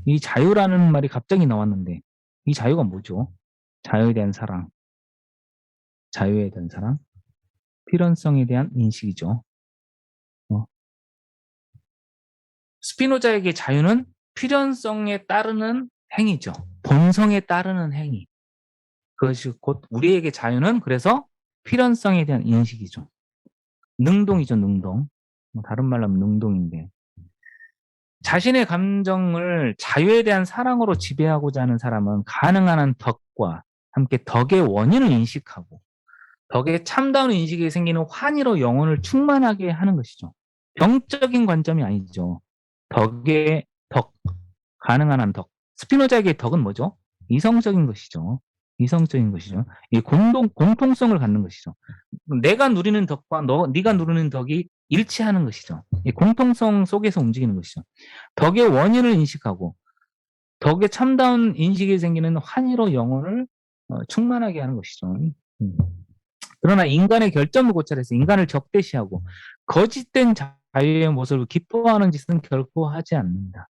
이 자유라는 말이 갑자기 나왔는데 이 자유가 뭐죠? 자유에 대한 사랑, 자유에 대한 사랑, 필연성에 대한 인식이죠. 스피노자에게 자유는 필연성에 따르는 행위죠. 본성에 따르는 행위. 그것이 곧 우리에게 자유는 그래서 필연성에 대한 인식이죠. 능동이죠, 능동. 다른 말로 하면 능동인데. 자신의 감정을 자유에 대한 사랑으로 지배하고자 하는 사람은 가능한 한 덕과 함께 덕의 원인을 인식하고 덕의 참다운 인식이 생기는 환희로 영혼을 충만하게 하는 것이죠. 병적인 관점이 아니죠. 덕의 덕, 가능한 한 덕. 스피노자에게 덕은 뭐죠? 이성적인 것이죠. 이성적인 것이죠. 이 공통성을 갖는 것이죠. 내가 누리는 덕과 네가 누리는 덕이 일치하는 것이죠. 이 공통성 속에서 움직이는 것이죠. 덕의 원인을 인식하고 덕의 참다운 인식이 생기는 환희로 영혼을 충만하게 하는 것이죠. 그러나 인간의 결점을 고찰해서 인간을 적대시하고 거짓된 자유의 모습을 기뻐하는 짓은 결코 하지 않는다.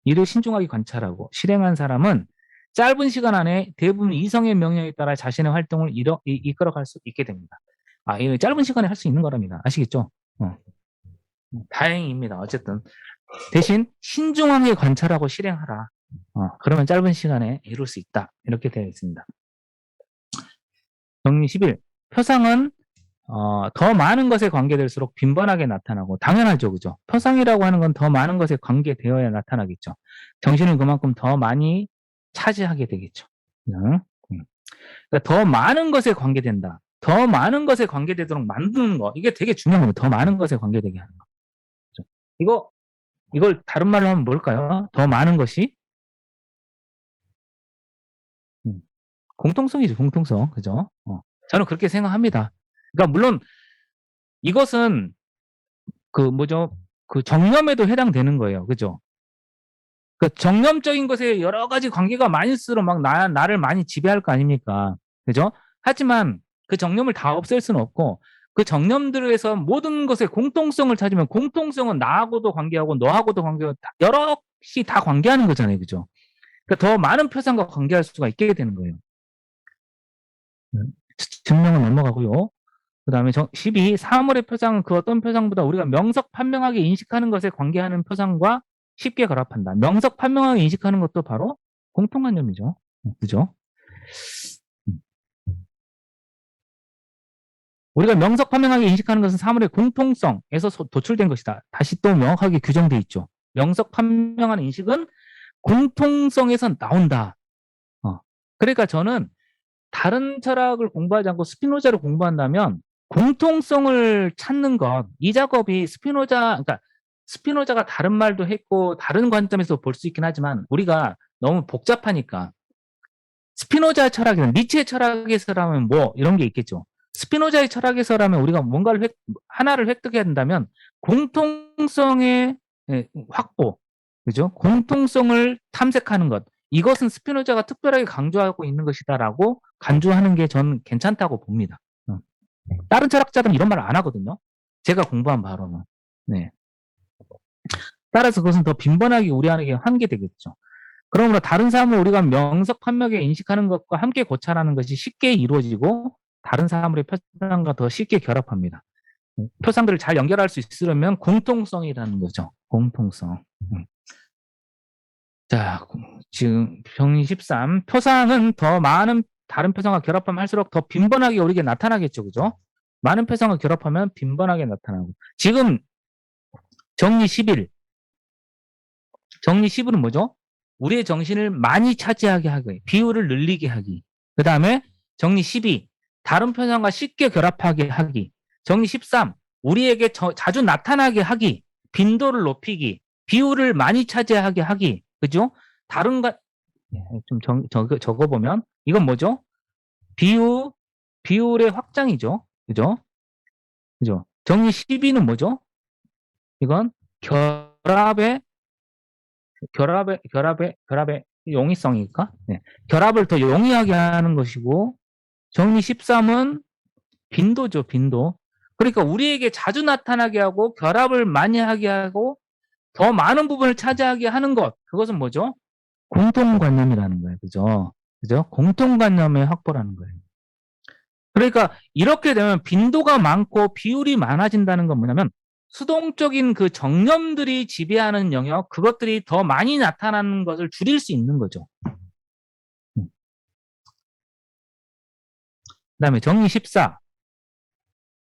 이를 신중하게 관찰하고 실행한 사람은 짧은 시간 안에 대부분 이성의 명령에 따라 자신의 활동을 이끌어갈 수 있게 됩니다. 이 짧은 시간에 할 수 있는 거랍니다. 아시겠죠? 다행입니다. 어쨌든 대신 신중하게 관찰하고 실행하라. 그러면 짧은 시간에 이룰 수 있다. 이렇게 되어 있습니다. 정리 11. 표상은 더 많은 것에 관계될수록 빈번하게 나타나고 당연하죠. 그죠? 표상이라고 하는 건 더 많은 것에 관계되어야 나타나겠죠. 정신은 그만큼 더 많이 차지하게 되겠죠. 그러니까 더 많은 것에 관계된다. 더 많은 것에 관계되도록 만드는 거. 이게 되게 중요한 겁니다. 더 많은 것에 관계되게 하는 거. 그렇죠? 이걸 다른 말로 하면 뭘까요? 더 많은 것이 공통성이죠. 공통성. 그죠? 저는 그렇게 생각합니다. 그러니까 물론 이것은 그 정념에도 해당되는 거예요. 그죠? 그 정념적인 것에 여러 가지 관계가 많을수록 막 나를 많이 지배할 거 아닙니까? 그죠? 하지만 그 정념을 다 없앨 수는 없고 그 정념들에서 모든 것의 공통성을 찾으면 공통성은 나하고도 관계하고 너하고도 관계하고 여럿이 다 관계하는 거잖아요. 그죠? 그러니까 더 많은 표상과 관계할 수가 있게 되는 거예요. 증명은 넘어가고요. 그 다음에 12. 사물의 표상은 그 어떤 표상보다 우리가 명석판명하게 인식하는 것에 관계하는 표상과 쉽게 결합한다. 명석판명하게 인식하는 것도 바로 공통관념이죠. 그죠? 우리가 명석판명하게 인식하는 것은 사물의 공통성에서 도출된 것이다. 다시 또 명확하게 규정돼 있죠. 명석판명하는 인식은 공통성에서 나온다. 그러니까 저는 다른 철학을 공부하지 않고 스피노자를 공부한다면 공통성을 찾는 것, 이 작업이 그러니까 스피노자가 다른 말도 했고 다른 관점에서 볼 수 있긴 하지만 우리가 너무 복잡하니까 스피노자 철학이나 니체의 철학에서라면 뭐 이런 게 있겠죠. 스피노자의 철학에서라면 우리가 뭔가를 하나를 획득해야 된다면 공통성의 확보, 그죠? 공통성을 탐색하는 것. 이것은 스피노자가 특별하게 강조하고 있는 것이다라고 간주하는 게 저는 괜찮다고 봅니다. 다른 철학자들은 이런 말을 안 하거든요. 제가 공부한 바로는. 네. 따라서 그것은 더 빈번하게 우리에게 환기되겠죠. 그러므로 다른 사람을 우리가 명석판명에 인식하는 것과 함께 고찰하는 것이 쉽게 이루어지고 다른 사물의 표상과 더 쉽게 결합합니다. 표상들을 잘 연결할 수 있으려면 공통성이라는 거죠. 공통성. 자, 지금 병리 13. 표상은 더 많은 다른 표상과 결합하면 할수록 더 빈번하게 우리에게 나타나겠죠. 그죠? 많은 표상과 결합하면 빈번하게 나타나고. 지금 정리 11. 정리 10은 뭐죠? 우리의 정신을 많이 차지하게 하기, 비율을 늘리게 하기. 그 다음에 정리 12. 다른 표상과 쉽게 결합하게 하기. 정리 13. 우리에게 자주 나타나게 하기. 빈도를 높이기. 비율을 많이 차지하게 하기. 그죠? 다른가, 좀 적어보면, 이건 뭐죠? 비율의 확장이죠. 그죠? 그죠? 정리 12는 뭐죠? 이건 결합의 용이성일까? 네. 결합을 더 용이하게 하는 것이고, 정리 13은 빈도죠, 빈도. 그러니까 우리에게 자주 나타나게 하고, 결합을 많이 하게 하고, 더 많은 부분을 차지하게 하는 것. 그것은 뭐죠? 공통관념이라는 거예요. 그죠? 그죠? 공통관념의 확보라는 거예요. 그러니까 이렇게 되면 빈도가 많고 비율이 많아진다는 건 뭐냐면, 수동적인 그 정념들이 지배하는 영역, 그것들이 더 많이 나타나는 것을 줄일 수 있는 거죠. 그 다음에 정리 14.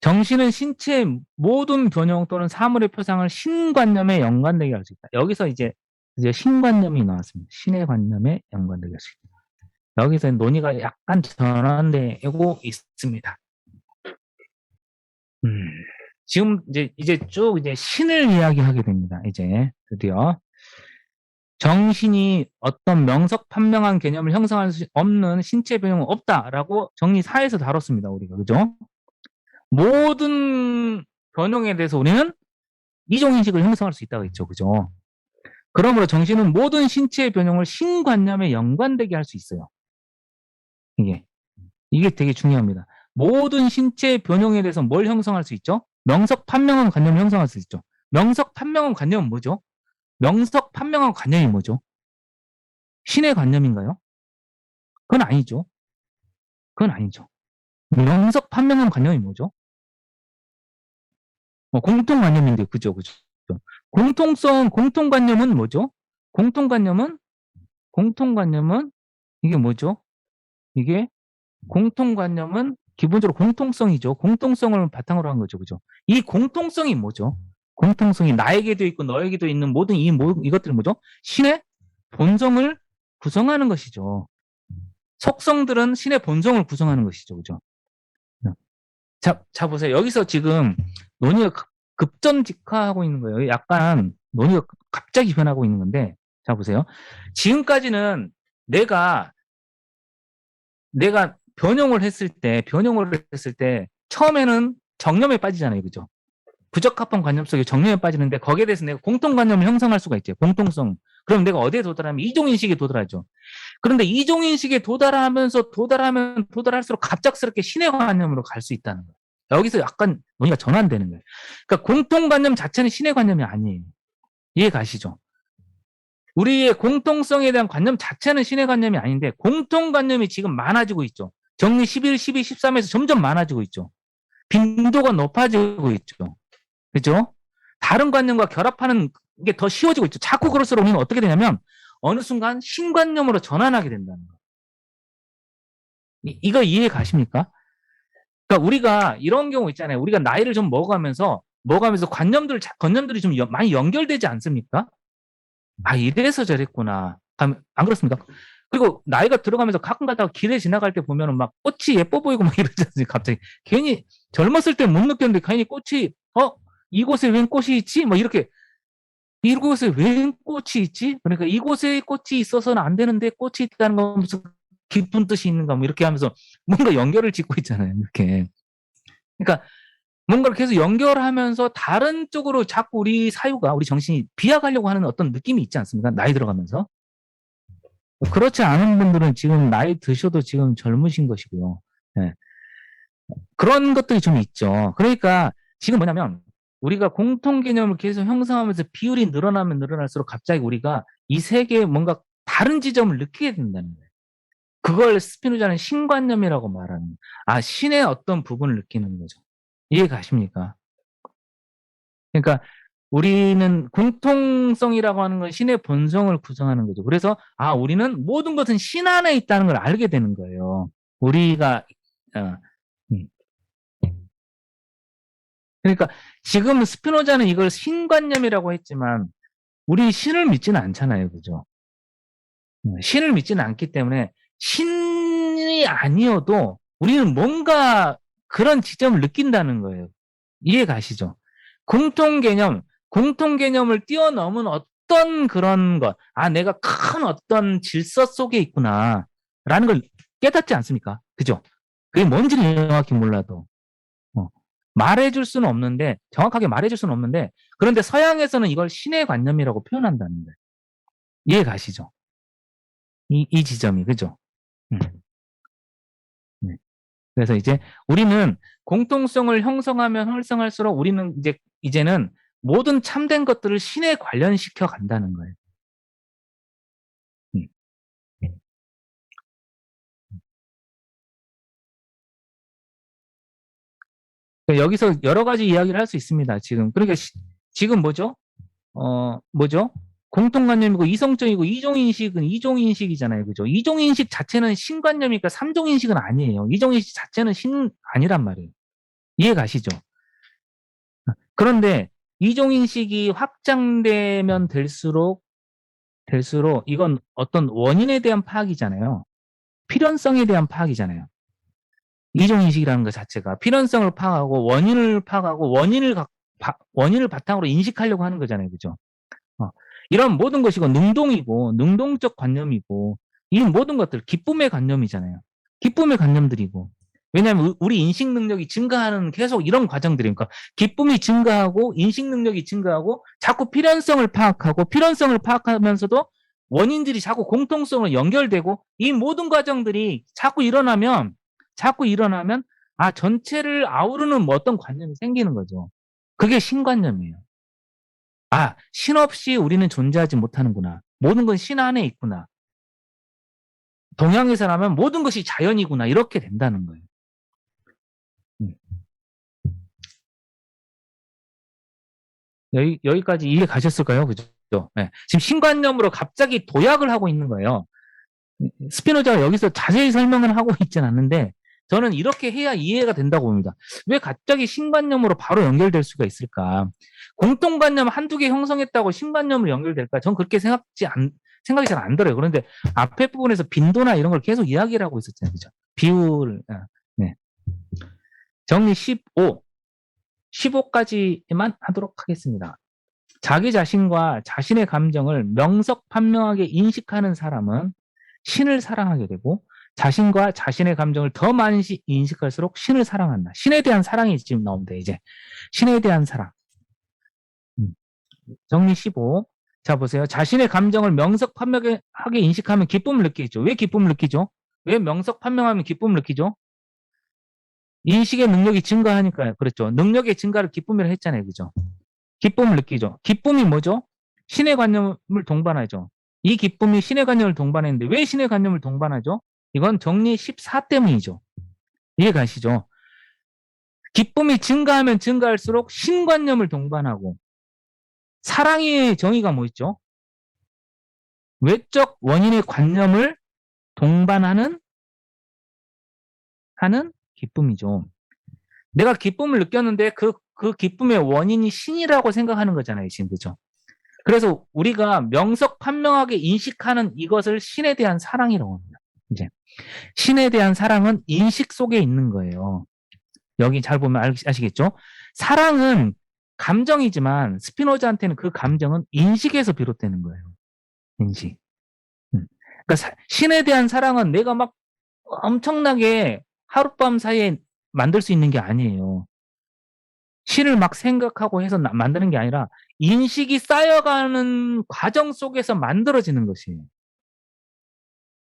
정신은 신체의 모든 변형 또는 사물의 표상을 신관념에 연관되게 할 수 있다. 여기서 이제 신관념이 나왔습니다. 신의 관념에 연관되게 할 수 있다. 여기서 논의가 약간 전환되고 있습니다. 지금 이제 쭉 신을 이야기하게 됩니다. 이제 드디어 정신이 어떤 명석판명한 개념을 형성할 수 없는 신체 변형은 없다라고 정리 4에서 다뤘습니다. 우리가 그죠? 모든 변형에 대해서 우리는 이종인식을 형성할 수 있다고 했죠. 그죠? 그러므로 정신은 모든 신체의 변형을 신관념에 연관되게 할 수 있어요. 이게 되게 중요합니다. 모든 신체의 변형에 대해서 뭘 형성할 수 있죠? 명석판명한 관념을 형성할 수 있죠. 명석판명한 관념은 뭐죠? 명석판명한 관념이 뭐죠? 신의 관념인가요? 그건 아니죠. 그건 아니죠. 명석판명한 관념이 뭐죠? 공통관념인데, 그죠, 그죠. 공통관념은 뭐죠? 공통관념은 이게 뭐죠? 이게 공통관념은 기본적으로 공통성이죠. 공통성을 바탕으로 한 거죠. 그죠? 이 공통성이 뭐죠? 공통성이 나에게도 있고 너에게도 있는 모든 이것들이 뭐죠? 신의 본성을 구성하는 것이죠. 속성들은 신의 본성을 구성하는 것이죠. 그죠? 자, 보세요. 여기서 지금 논의가 급전직하하고 있는 거예요. 약간 논의가 갑자기 변하고 있는 건데, 자, 보세요. 지금까지는 내가 변형을 했을 때 처음에는 정념에 빠지잖아요. 그죠? 부적합한 관념 속에 정념에 빠지는데 거기에 대해서 내가 공통관념을 형성할 수가 있죠. 공통성. 그럼 내가 어디에 도달하면 이종인식에 도달하죠. 그런데 이종인식에 도달할수록 갑작스럽게 신의 관념으로 갈 수 있다는 거예요. 여기서 약간 논의가 전환되는 거예요. 그러니까 공통관념 자체는 신의 관념이 아니에요. 이해 가시죠? 우리의 공통성에 대한 관념 자체는 신의 관념이 아닌데 공통관념이 지금 많아지고 있죠. 정리 11, 12, 13에서 점점 많아지고 있죠. 빈도가 높아지고 있죠. 그죠? 다른 관념과 결합하는 게 더 쉬워지고 있죠. 자꾸 그럴수록 우리는 어떻게 되냐면 어느 순간 신관념으로 전환하게 된다는 거예요. 이거 이해 가십니까? 그러니까 우리가 이런 경우 있잖아요. 우리가 나이를 좀 먹어가면서 관념들이 좀 많이 연결되지 않습니까? 아, 이래서 저랬구나. 안 그렇습니까? 그리고 나이가 들어가면서 가끔 가다가 길에 지나갈 때 보면은 막 꽃이 예뻐 보이고 막 이러지 않습니까? 갑자기. 괜히 젊었을 때 못 느꼈는데 괜히 꽃이, 이곳에 웬 꽃이 있지? 뭐 이렇게 이곳에 왜 꽃이 있지? 그러니까 이곳에 꽃이 있어서는 안 되는데 꽃이 있다는 건 무슨 깊은 뜻이 있는가 뭐 이렇게 하면서 뭔가 연결을 짓고 있잖아요. 이렇게. 그러니까 뭔가를 계속 연결하면서 다른 쪽으로 자꾸 우리 사유가, 우리 정신이 비약하려고 하는 어떤 느낌이 있지 않습니까? 나이 들어가면서. 그렇지 않은 분들은 지금 나이 드셔도 지금 젊으신 것이고요. 네. 그런 것들이 좀 있죠. 그러니까 지금 뭐냐면 우리가 공통 개념을 계속 형성하면서 비율이 늘어나면 늘어날수록 갑자기 우리가 이 세계에 뭔가 다른 지점을 느끼게 된다는 거예요. 그걸 스피노자는 신관념이라고 말하는 거예요. 아, 신의 어떤 부분을 느끼는 거죠. 이해 가십니까? 그러니까 우리는 공통성이라고 하는 건 신의 본성을 구성하는 거죠. 그래서 아, 우리는 모든 것은 신 안에 있다는 걸 알게 되는 거예요. 우리가 어, 음. 그러니까 지금 스피노자는 이걸 신관념이라고 했지만 우리 신을 믿지는 않잖아요. 그죠? 신을 믿지는 않기 때문에 신이 아니어도 우리는 뭔가 그런 지점을 느낀다는 거예요. 이해 가시죠? 공통 개념을 뛰어넘은 어떤 그런 것, 아, 내가 큰 어떤 질서 속에 있구나, 라는 걸 깨닫지 않습니까? 그죠? 그게 뭔지는 정확히 몰라도. 어. 말해줄 수는 없는데, 정확하게 말해줄 수는 없는데, 그런데 서양에서는 이걸 신의 관념이라고 표현한다는 거예요. 이해 가시죠? 이 지점이, 그죠? 음. 네. 그래서 이제 우리는 공통성을 형성하면 활성할수록 우리는 이제는 모든 참된 것들을 신에 관련시켜 간다는 거예요. 음. 그러니까 여기서 여러 가지 이야기를 할 수 있습니다. 지금 그러니까 지금 뭐죠? 뭐죠? 공통관념이고 이성적이고 이종인식은 이종인식이잖아요. 그죠? 이종인식 자체는 신관념이니까 삼종인식은 아니에요. 이종인식 자체는 신 아니란 말이에요. 이해 가시죠? 그런데 이종인식이 확장되면 될수록 이건 어떤 원인에 대한 파악이잖아요. 필연성에 대한 파악이잖아요. 이종인식이라는 것 자체가 필연성을 파악하고 원인을 파악하고 원인을 바탕으로 인식하려고 하는 거잖아요. 그죠? 어, 이런 모든 것이고 능동이고 능동적 관념이고 이 모든 것들 기쁨의 관념이잖아요. 기쁨의 관념들이고 왜냐하면 우리 인식 능력이 증가하는 계속 이런 과정들이니까 기쁨이 증가하고 인식 능력이 증가하고 자꾸 필연성을 파악하면서도 원인들이 자꾸 공통성으로 연결되고 이 모든 과정들이 자꾸 일어나면 아 전체를 아우르는 뭐 어떤 관념이 생기는 거죠. 그게 신관념이에요. 아, 신 없이 우리는 존재하지 못하는구나. 모든 건 신 안에 있구나. 동양에서라면 모든 것이 자연이구나. 이렇게 된다는 거예요. 음. 여기까지 이해 가셨을까요? 그죠? 네. 지금 신관념으로 갑자기 도약을 하고 있는 거예요. 스피노자가 여기서 자세히 설명을 하고 있지는 않는데 저는 이렇게 해야 이해가 된다고 봅니다. 왜 갑자기 신관념으로 바로 연결될 수가 있을까? 공통관념 한두 개 형성했다고 신관념으로 연결될까? 전 그렇게 생각이 잘 안 들어요. 그런데 앞에 부분에서 빈도나 이런 걸 계속 이야기를 하고 있었잖아요. 그죠? 비율, 네. 정리 15까지만 하도록 하겠습니다. 자기 자신과 자신의 감정을 명석판명하게 인식하는 사람은 신을 사랑하게 되고 자신과 자신의 감정을 더 많이 인식할수록 신을 사랑한다. 신에 대한 사랑이 지금 나옵니다. 이제 신에 대한 사랑. 정리 15. 자 보세요. 자신의 감정을 명석판명하게 인식하면 기쁨을 느끼죠. 왜 기쁨을 느끼죠? 왜 명석판명하면 기쁨을 느끼죠? 인식의 능력이 증가하니까요. 그렇죠. 능력의 증가를 기쁨이라 했잖아요. 그죠? 기쁨을 느끼죠. 기쁨이 뭐죠? 신의 관념을 동반하죠. 이 기쁨이 신의 관념을 동반했는데 왜 신의 관념을 동반하죠? 이건 정리 14 때문이죠. 이해 가시죠? 기쁨이 증가하면 증가할수록 신관념을 동반하고 사랑의 정의가 뭐 있죠? 외적 원인의 관념을 동반하는 기쁨이죠. 내가 기쁨을 느꼈는데 그 기쁨의 원인이 신이라고 생각하는 거잖아요. 지금 그죠? 그래서 우리가 명석판명하게 인식하는 이것을 신에 대한 사랑이라고 합니다. 이제 신에 대한 사랑은 인식 속에 있는 거예요. 여기 잘 보면 아시겠죠? 사랑은 감정이지만 스피노자한테는 그 감정은 인식에서 비롯되는 거예요. 인식. 그러니까 신에 대한 사랑은 내가 막 엄청나게 하룻밤 사이에 만들 수 있는 게 아니에요. 신을 막 생각하고 해서 만드는 게 아니라 인식이 쌓여가는 과정 속에서 만들어지는 것이에요.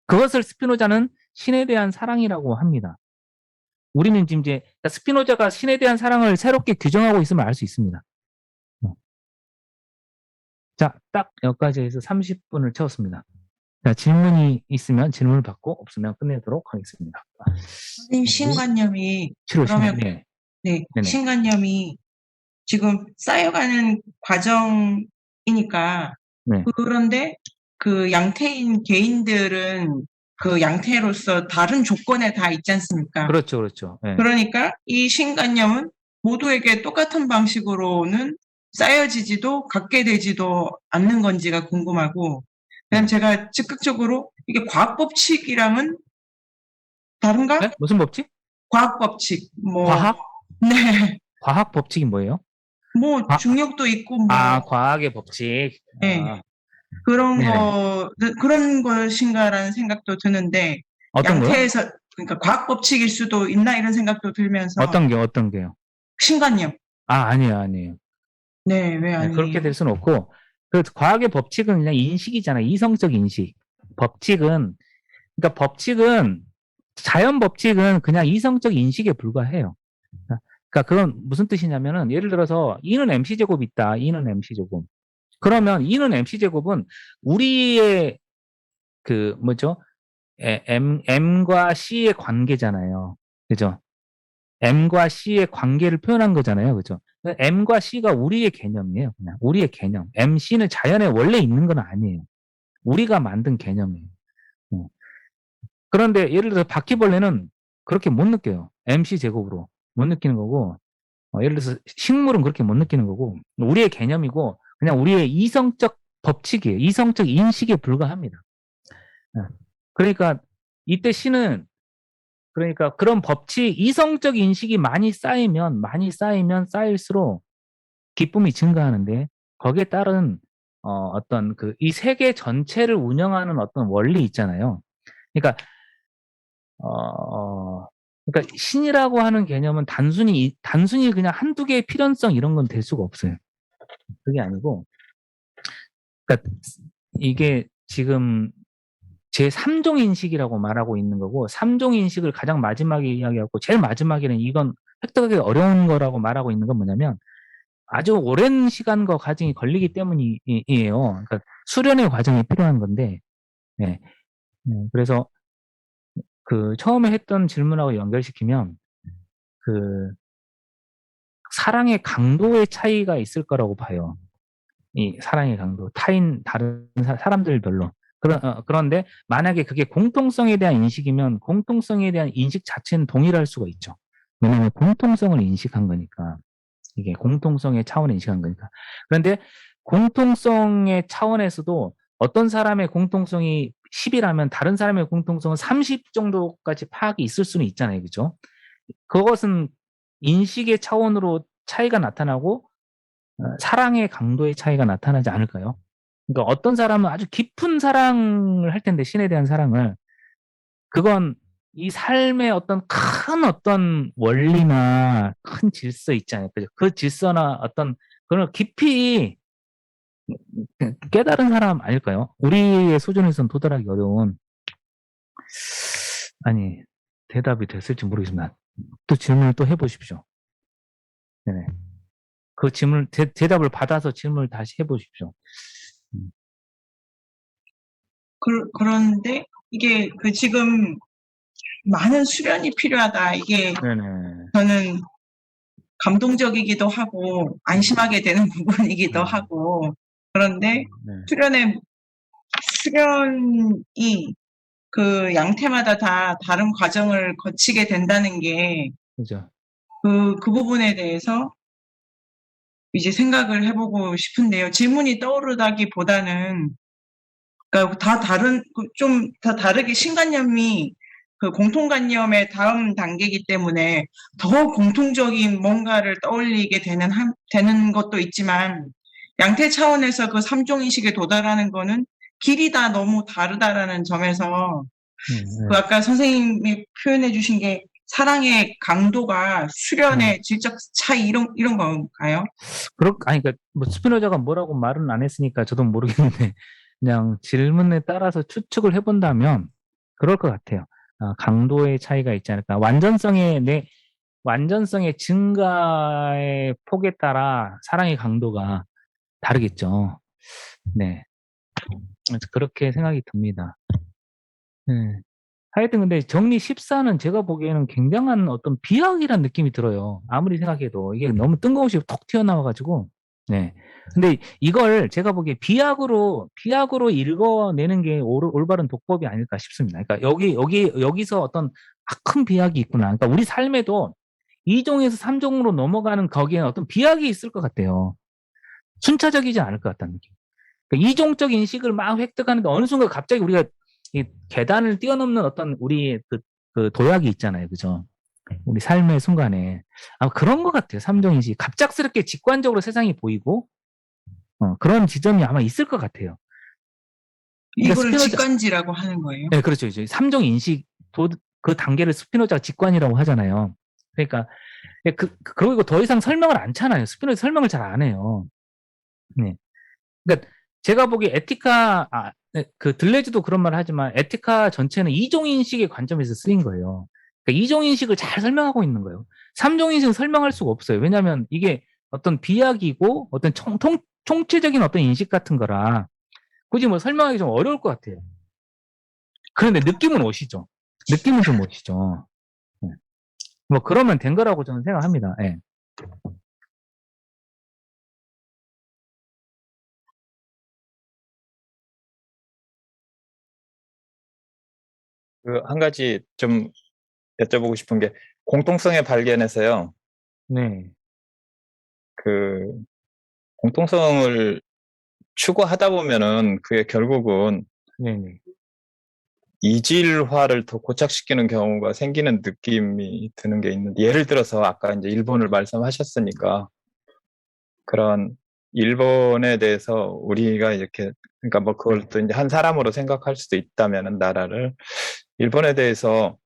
그것을 스피노자는 신에 대한 사랑이라고 합니다. 우리는 지금 이제 스피노자가 신에 대한 사랑을 새롭게 규정하고 있으면 알 수 있습니다. 자, 딱 여기까지 해서 30분을 채웠습니다. 자, 질문이 있으면 질문을 받고 없으면 끝내도록 하겠습니다. 선생님, 신관념이 치료시면 그러면 네. 네, 네네. 신관념이 지금 쌓여가는 과정이니까 네. 그런데 그 양태인 개인들은 그 양태로서 다른 조건에 다 있지 않습니까? 그렇죠, 그렇죠. 네. 그러니까 이 신관념은 모두에게 똑같은 방식으로는 쌓여지지도 갖게 되지도 않는 건지가 궁금하고, 그다음 제가 즉각적으로 이게 과학 법칙이랑은 다른가? 네? 무슨 법칙? 과학 법칙, 뭐 과학? 네, 과학 법칙이 뭐예요? 뭐 중력도 있고 뭐 과학의 법칙. 네. 그런 네네. 그런 것인가라는 생각도 드는데, 어떤 거요? 양태에서 그러니까 과학 법칙일 수도 있나 이런 생각도 들면서. 어떤 게요? 신관념. 아니에요. 네, 왜 네, 아니에요? 그렇게 될 수는 없고, 그 과학의 법칙은 그냥 인식이잖아요. 이성적 인식. 법칙은 자연 법칙은 그냥 이성적 인식에 불과해요. 그러니까 그건 무슨 뜻이냐면은 예를 들어서 E는 mc제곱이 있다. E는 mc제곱. 그러면 E는 mc제곱은 우리의 그 뭐죠? M과 C의 관계잖아요. 그죠? M과 C의 관계를 표현한 거잖아요. 그죠? M과 C가 우리의 개념이에요. 그냥 우리의 개념. MC는 자연에 원래 있는 건 아니에요. 우리가 만든 개념이에요. 그런데 예를 들어서 바퀴벌레는 그렇게 못 느껴요. MC 제곱으로 못 느끼는 거고, 예를 들어서 식물은 그렇게 못 느끼는 거고, 우리의 개념이고 그냥 우리의 이성적 법칙이에요. 이성적 인식에 불과합니다. 그러니까 이때 C는 그러니까 그런 법칙, 이성적 인식이 많이 쌓이면 쌓일수록 기쁨이 증가하는데 거기에 따른 어떤 그 이 세계 전체를 운영하는 어떤 원리 있잖아요. 그러니까 그러니까 신이라고 하는 개념은 단순히 그냥 한두 개의 필연성 이런 건 될 수가 없어요. 그게 아니고, 그러니까 이게 지금 제3종 인식이라고 말하고 있는 거고, 3종 인식을 가장 마지막에 이야기하고, 제일 마지막에는 이건 획득하기 어려운 거라고 말하고 있는 건 뭐냐면, 아주 오랜 시간과 과정이 걸리기 때문이에요. 그러니까 수련의 과정이 필요한 건데, 네. 그래서 그 처음에 했던 질문하고 연결시키면, 그 사랑의 강도의 차이가 있을 거라고 봐요. 이 사랑의 강도, 다른 사람들별로. 그런데 만약에 그게 공통성에 대한 인식이면 공통성에 대한 인식 자체는 동일할 수가 있죠. 왜냐하면 공통성을 인식한 거니까. 이게 공통성의 차원을 인식한 거니까. 그런데 공통성의 차원에서도 어떤 사람의 공통성이 10이라면 다른 사람의 공통성은 30 정도까지 파악이 있을 수는 있잖아요. 그죠? 그것은 인식의 차원으로 차이가 나타나고 사랑의 강도의 차이가 나타나지 않을까요? 그러니까 어떤 사람은 아주 깊은 사랑을 할 텐데 신에 대한 사랑을 그건 이 삶의 어떤 원리나 큰 질서 있잖아요. 그죠? 그 질서나 어떤 그런 깊이 깨달은 사람 아닐까요? 우리의 수준에서는 도달하기 어려운 아니 대답이 됐을지 모르겠습니다. 또 질문을 또 해보십시오. 네네. 그 질문 대답을 받아서 질문을 다시 해보십시오. 그런데 이게 지금 많은 수련이 필요하다. 이게 네네. 저는 감동적이기도 하고 안심하게 되는 부분이기도 하고, 그런데 수련이 그 양태마다 다 다른 과정을 거치게 된다는 게 그죠. 그 부분에 대해서 이제 생각을 해보고 싶은데요. 질문이 떠오르다기보다는 그러니까 다 다르게 신관념이 그 공통관념의 다음 단계이기 때문에 더 공통적인 뭔가를 떠올리게 되는 것도 있지만 양태 차원에서 그 삼종인식에 도달하는 거는 길이 다 너무 다르다라는 점에서 그 네. 아까 선생님이 표현해 주신 게 사랑의 강도가 네. 수련의 질적 차이 이런 건가요? 아니, 그러니까, 뭐, 스피노자가 뭐라고 말은 안 했으니까 저도 모르겠는데, 그냥 질문에 따라서 추측을 해본다면, 그럴 것 같아요. 강도의 차이가 있지 않을까. 완전성의 증가의 폭에 따라 사랑의 강도가 다르겠죠. 네. 그래서 그렇게 생각이 듭니다. 네. 하여튼 근데 정리 14는 제가 보기에는 굉장한 어떤 비약이란 느낌이 들어요. 아무리 생각해도 이게 너무 뜬금없이 톡 튀어나와가지고. 네. 근데 이걸 제가 보기에 비약으로 읽어내는 게 올바른 독법이 아닐까 싶습니다. 그러니까 여기서 어떤 큰 비약이 있구나. 그러니까 우리 삶에도 2종에서 3종으로 넘어가는 거기에는 어떤 비약이 있을 것 같아요. 순차적이지 않을 것 같다는 느낌. 그러니까 이종적 인식을 막 획득하는데 어느 순간 갑자기 우리가 이 계단을 뛰어넘는 어떤 우리 그 도약이 있잖아요. 그죠? 우리 삶의 순간에. 그런 것 같아요. 삼종 인식. 갑작스럽게 직관적으로 세상이 보이고, 그런 지점이 아마 있을 것 같아요. 그러니까 이거를 직관지라고 하는 거예요. 네, 그렇죠. 이제 삼종 인식, 그 단계를 스피노자가 직관이라고 하잖아요. 그러니까, 그리고 더 이상 설명을 안 차나요. 스피노자 설명을 잘 안 해요. 네. 그러니까 제가 보기에 네, 그 들레즈도 그런 말을 하지만 에티카 전체는 이종인식의 관점에서 쓰인 거예요. 그러니까 이종인식을 잘 설명하고 있는 거예요. 삼종인식은 설명할 수가 없어요. 왜냐하면 이게 어떤 비약이고 어떤 총체적인 어떤 인식 같은 거라 굳이 뭐 설명하기 좀 어려울 것 같아요. 그런데 느낌은 오시죠. 느낌은 좀 오시죠. 네. 뭐 그러면 된 거라고 저는 생각합니다. 네. 그 한 가지 좀 여쭤보고 싶은 게 공통성의 발견에서요. 네. 그 공통성을 추구하다 보면은 그게 결국은 네네. 이질화를 더 고착시키는 경우가 생기는 느낌이 드는 게 있는데, 예를 들어서 아까 이제 일본을 말씀하셨으니까 그런 일본에 대해서 우리가 이렇게, 그러니까 뭐 그걸 또 이제 한 사람으로 생각할 수도 있다면은, 나라를 일본에 대해서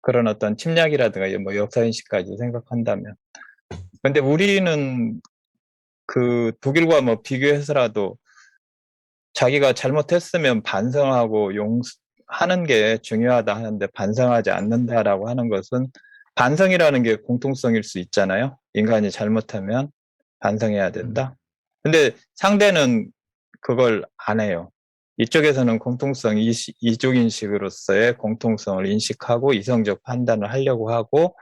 그런 어떤 침략이라든가 뭐 역사인식까지 생각한다면, 근데 우리는 그 독일과 뭐 비교해서라도 자기가 잘못했으면 반성하고 용서하는 게 중요하다 하는데 반성하지 않는다라고 하는 것은, 반성이라는 게 공통성일 수 있잖아요. 인간이 잘못하면 반성해야 된다. 근데 상대는 그걸 안 해요. 이쪽에서는 공통성, 이족인식으로서의 공통성을 인식하고 이성적 판단을 하려고 하고,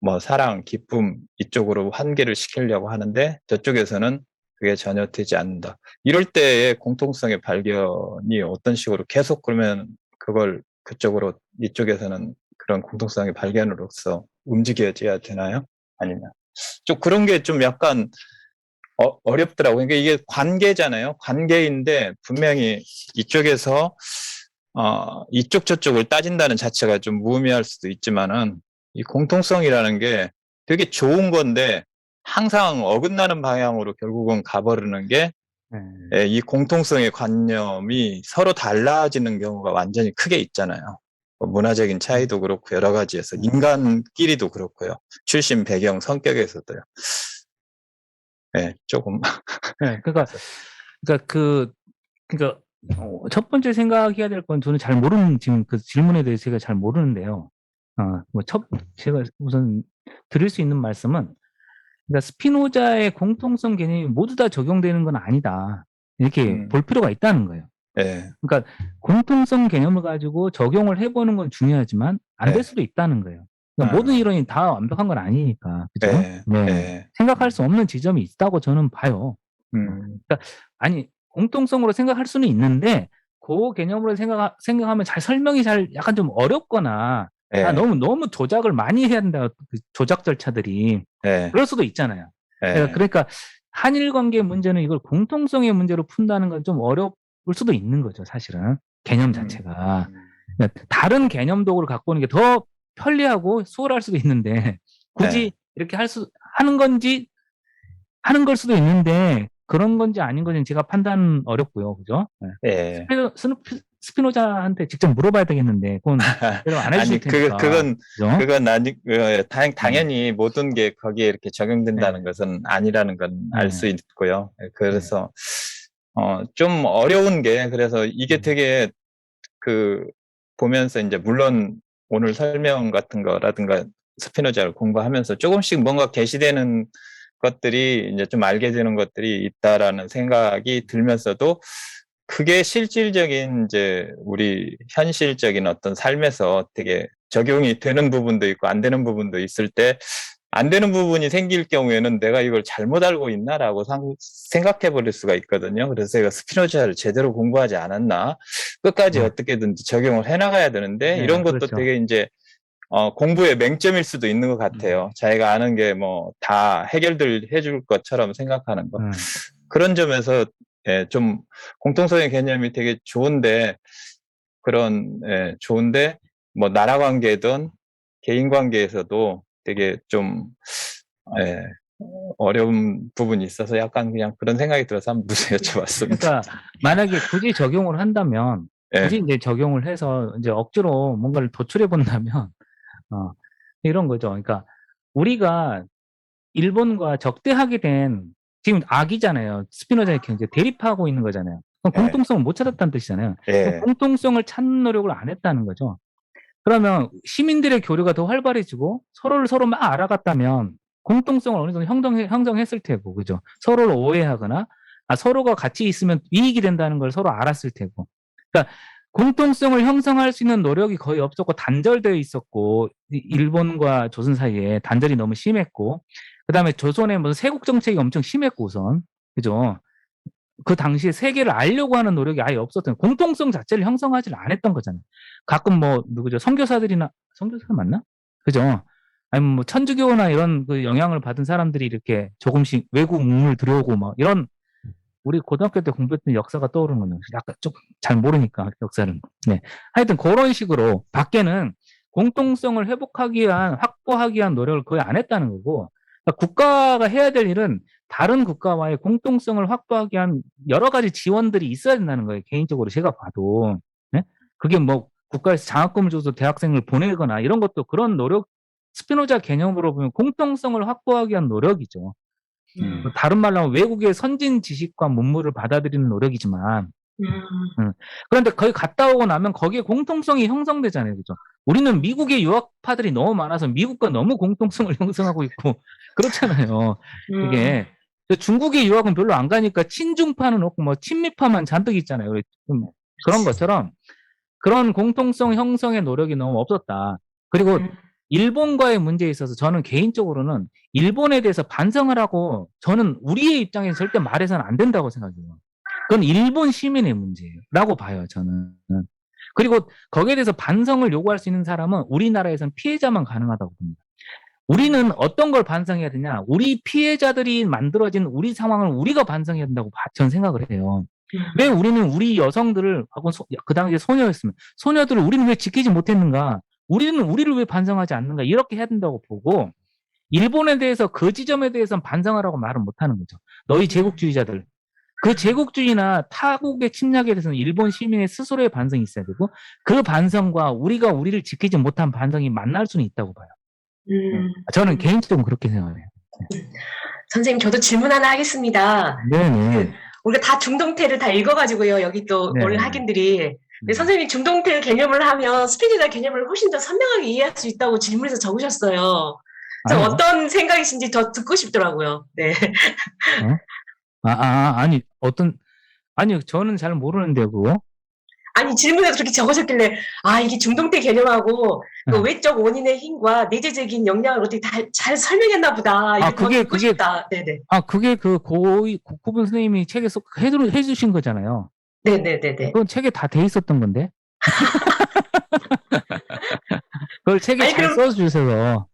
뭐 사랑, 기쁨 이쪽으로 환기를 시키려고 하는데, 저쪽에서는 그게 전혀 되지 않는다. 이럴 때의 공통성의 발견이 어떤 식으로 계속, 그러면 그걸 그쪽으로, 이쪽에서는 그런 공통성의 발견으로서 움직여져야 되나요? 아니면 좀 그런 게 좀 약간 어렵더라고요. 그러니까 이게 관계잖아요. 관계인데 분명히 이쪽에서 이쪽 저쪽을 따진다는 자체가 좀 무의미할 수도 있지만은, 이 공통성이라는 게 되게 좋은 건데 항상 어긋나는 방향으로 결국은 가버리는 게, 이 공통성의 관념이 서로 달라지는 경우가 완전히 크게 있잖아요. 뭐 문화적인 차이도 그렇고 여러 가지에서, 인간끼리도 그렇고요. 출신, 배경, 성격에서도요. 네, 조금. 네, 그러니까 첫 번째 생각해야 될 건 저는 잘 모르는 지금 그 질문에 대해서 제가 잘 모르는데요. 제가 우선 드릴 수 있는 말씀은, 그러니까 스피노자의 공통성 개념이 모두 다 적용되는 건 아니다. 이렇게 볼 필요가 있다는 거예요. 네. 그러니까 공통성 개념을 가지고 적용을 해보는 건 중요하지만 안 될 네. 수도 있다는 거예요. 그러니까 모든 이론이 다 완벽한 건 아니니까, 그죠? 네. 네. 생각할 수 없는 지점이 있다고 저는 봐요. 그러니까 아니 공통성으로 생각할 수는 있는데 그 개념으로 생각하면 약간 좀 어렵거나 네. 너무 조작을 많이 해야 된다. 그 조작 절차들이 네. 그럴 수도 있잖아요. 네. 그러니까 한일 관계 문제는 이걸 공통성의 문제로 푼다는 건 좀 어려울 수도 있는 거죠, 사실은. 개념 자체가. 그러니까 다른 개념 도구를 갖고 오는 게 더 편리하고 수월할 수도 있는데 굳이 네. 이렇게 하는 걸 수도 있는데 그런 건지 아닌 건지 제가 판단 어렵고요. 그죠? 네. 예. 스피노자한테 직접 물어봐야 되겠는데 그건 안 해주실 아니, 테니까. 그건 그죠? 당연히 모든 게 거기에 이렇게 적용된다는 것은 아니라는 건 알 수 있고요. 그래서, 좀 어려운 게, 그래서 이게 되게 보면서 이제 물론 오늘 설명 같은 거라든가 스피노자를 공부하면서 조금씩 뭔가 게시되는 것들이 이제 좀 알게 되는 것들이 있다라는 생각이 들면서도 그게 실질적인 이제 우리 현실적인 어떤 삶에서 되게 적용이 되는 부분도 있고 안 되는 부분도 있을 때 안 되는 부분이 생길 경우에는 내가 이걸 잘못 알고 있나라고 생각해 버릴 수가 있거든요. 그래서 제가 스피노자를 제대로 공부하지 않았나, 끝까지 어떻게든지 적용을 해나가야 되는데 이런 것도 그렇죠. 되게 이제 공부의 맹점일 수도 있는 것 같아요. 자기가 아는 게 뭐 다 해결들 해줄 것처럼 생각하는 거. 그런 점에서 좀 공통성의 개념이 되게 좋은데 좋은데 뭐 나라 관계든 개인 관계에서도 되게 좀 어려운 부분이 있어서 약간 그냥 그런 생각이 들어서 한번 여쭤봤습니다. 그러니까 만약에 굳이 적용을 한다면 예. 굳이 이제 적용을 해서 이제 억지로 뭔가를 도출해 본다면 이런 거죠. 그러니까 우리가 일본과 적대하게 된 지금 악이잖아요. 스피노자 이렇게 이제 대립하고 있는 거잖아요. 그럼 공통성을 못 찾았다는 뜻이잖아요. 예. 공통성을 찾는 노력을 안 했다는 거죠. 그러면 시민들의 교류가 더 활발해지고 서로를 서로 막 알아갔다면 공통성을 어느 정도 형성했을 테고, 그죠? 서로를 오해하거나 서로가 같이 있으면 이익이 된다는 걸 서로 알았을 테고. 그러니까 공통성을 형성할 수 있는 노력이 거의 없었고 단절되어 있었고, 일본과 조선 사이에 단절이 너무 심했고, 그다음에 조선의 무슨 세국 정책이 엄청 심했고 우선, 그죠? 그 당시에 세계를 알려고 하는 노력이 아예 없었던, 공통성 자체를 형성하지 않았던 거잖아요. 가끔 뭐 누구죠? 선교사 맞나? 그죠? 아니면 뭐 천주교나 이런 그 영향을 받은 사람들이 이렇게 조금씩 외국 문물 들여오고 막 이런, 우리 고등학교 때 공부했던 역사가 떠오르는 거예요. 약간 좀 잘 모르니까 역사를. 네. 하여튼 그런 식으로 밖에는 공통성을 확보하기 위한 노력을 거의 안 했다는 거고, 그러니까 국가가 해야 될 일은 다른 국가와의 공통성을 확보하기 위한 여러 가지 지원들이 있어야 된다는 거예요. 개인적으로 제가 봐도. 네? 그게 뭐 국가에서 장학금을 줘서 대학생을 보내거나 이런 것도 그런 노력, 스피노자 개념으로 보면 공통성을 확보하기 위한 노력이죠. 다른 말로 하면 외국의 선진 지식과 문물을 받아들이는 노력이지만, 그런데 거기 갔다 오고 나면 거기에 공통성이 형성되잖아요. 그죠? 우리는 미국의 유학파들이 너무 많아서 미국과 너무 공통성을 형성하고 있고, 그렇잖아요. 이게. 중국의 유학은 별로 안 가니까 친중파는 없고, 뭐, 친미파만 잔뜩 있잖아요. 그런 것처럼 그런 공통성 형성의 노력이 너무 없었다. 그리고 일본과의 문제에 있어서 저는 개인적으로는 일본에 대해서 반성을 하고, 저는 우리의 입장에서 절대 말해서는 안 된다고 생각해요. 그건 일본 시민의 문제라고 봐요, 저는. 그리고 거기에 대해서 반성을 요구할 수 있는 사람은 우리나라에서는 피해자만 가능하다고 봅니다. 우리는 어떤 걸 반성해야 되냐? 우리 피해자들이 만들어진 우리 상황을 우리가 반성해야 된다고 저는 생각을 해요. 왜 우리는 우리 여성들을, 그 당시에 소녀였으면, 소녀들을 우리는 왜 지키지 못했는가? 우리는 우리를 왜 반성하지 않는가? 이렇게 해야 된다고 보고, 일본에 대해서 그 지점에 대해서는 반성하라고 말은 못하는 거죠. 너희 제국주의자들. 그 제국주의나 타국의 침략에 대해서는 일본 시민의 스스로의 반성이 있어야 되고, 그 반성과 우리가 우리를 지키지 못한 반성이 만날 수는 있다고 봐요. 저는 개인적으로 그렇게 생각해요. 선생님, 저도 질문 하나 하겠습니다. 네네. 우리가 다 중동태를 다 읽어가지고요. 여기 또 네. 오늘 학인들이. 선생님이 중동태 개념을 하면 스피노자 개념을 훨씬 더 선명하게 이해할 수 있다고 질문에서 적으셨어요. 그래서 어떤 생각이신지 더 듣고 싶더라고요. 네. 아니, 저는 잘 모르는데, 그거. 아니, 질문에도 그렇게 적으셨길래, 이게 중동태 개념하고 그 외적 원인의 힘과 내재적인 영향을 어떻게 잘 설명했나 보다. 이렇게 듣고 싶다. 네네. 그게 그 국부분 선생님이 책에 해주신 거잖아요. 네네네네. 그건 책에 다 돼 있었던 건데. 그걸 책에 잘 써주셔서.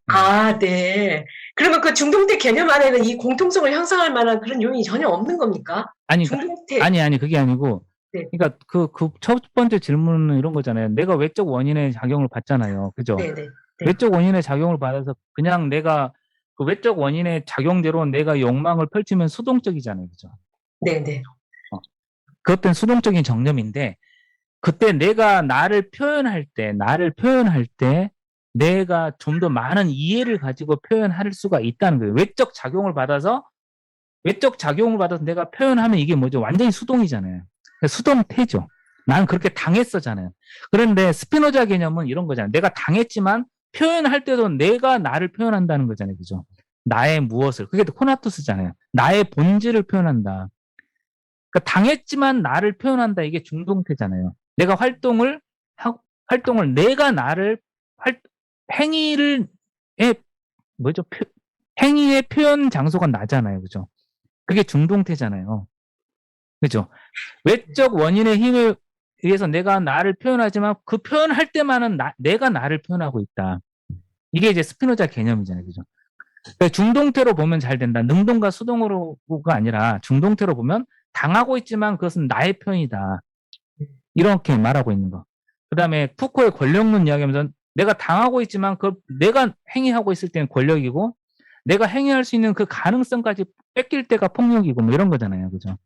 네. 그러면 그 중동태 개념 안에는 이 공통성을 형성할 만한 그런 요인이 전혀 없는 겁니까? 아니, 중동태. 아니, 그게 아니고, 네. 그러니까 그 첫 번째 질문은 이런 거잖아요. 내가 외적 원인의 작용을 받잖아요. 그죠? 네네. 네. 외적 원인의 작용을 받아서 그냥 내가 그 외적 원인의 작용대로 내가 욕망을 펼치면 수동적이잖아요. 그죠? 네네. 그것은 수동적인 정념인데 그때 내가 나를 표현할 때 내가 좀 더 많은 이해를 가지고 표현할 수가 있다는 거예요. 외적 작용을 받아서 내가 표현하면 이게 뭐죠? 완전히 수동이잖아요. 수동태죠. 난 그렇게 당했었잖아요. 그런데 스피노자 개념은 이런 거잖아요. 내가 당했지만 표현할 때도 내가 나를 표현한다는 거잖아요. 그죠? 나의 무엇을. 그게 코나투스잖아요. 나의 본질을 표현한다. 그러니까 당했지만 나를 표현한다. 이게 중동태잖아요. 내가 활동을 내가 나를 행위를 뭐죠? 행위의 표현 장소가 나잖아요. 그죠? 그게 중동태잖아요. 그죠? 외적 원인의 힘에 의해서 내가 나를 표현하지만 그 표현할 때만은 내가 나를 표현하고 있다. 이게 이제 스피노자 개념이잖아요. 그죠? 그러니까 중동태로 보면 잘 된다. 능동과 수동으로가 아니라 중동태로 보면 당하고 있지만 그것은 나의 표현이다. 이렇게 말하고 있는 거. 그 다음에 푸코의 권력론 이야기하면서 내가 당하고 있지만 내가 행위하고 있을 때는 권력이고 내가 행위할 수 있는 그 가능성까지 뺏길 때가 폭력이고 뭐 이런 거잖아요. 그죠?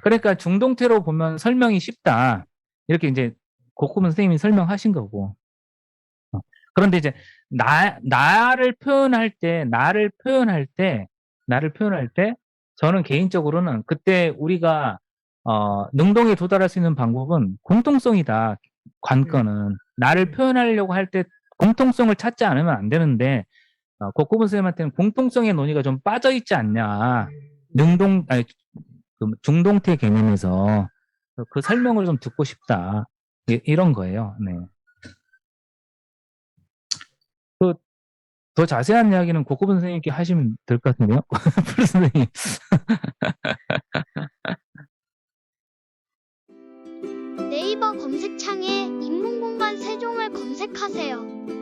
그러니까 중동태로 보면 설명이 쉽다. 이렇게 이제 고쿠분 선생님이 설명하신 거고. 그런데 이제 나를 표현할 때 저는 개인적으로는 그때 우리가 능동에 도달할 수 있는 방법은 공통성이다. 관건은 나를 표현하려고 할 때 공통성을 찾지 않으면 안 되는데 고쿠분 선생님한테는 공통성의 논의가 좀 빠져 있지 않냐. 그 중동태 개념에서 그 설명을 좀 듣고 싶다. 이런 거예요. 네. 더 자세한 이야기는 고쿠분 선생님께 하시면 될 것 같은데요. 프로 선생님. 네이버 검색창에 인문공간 세종을 검색하세요.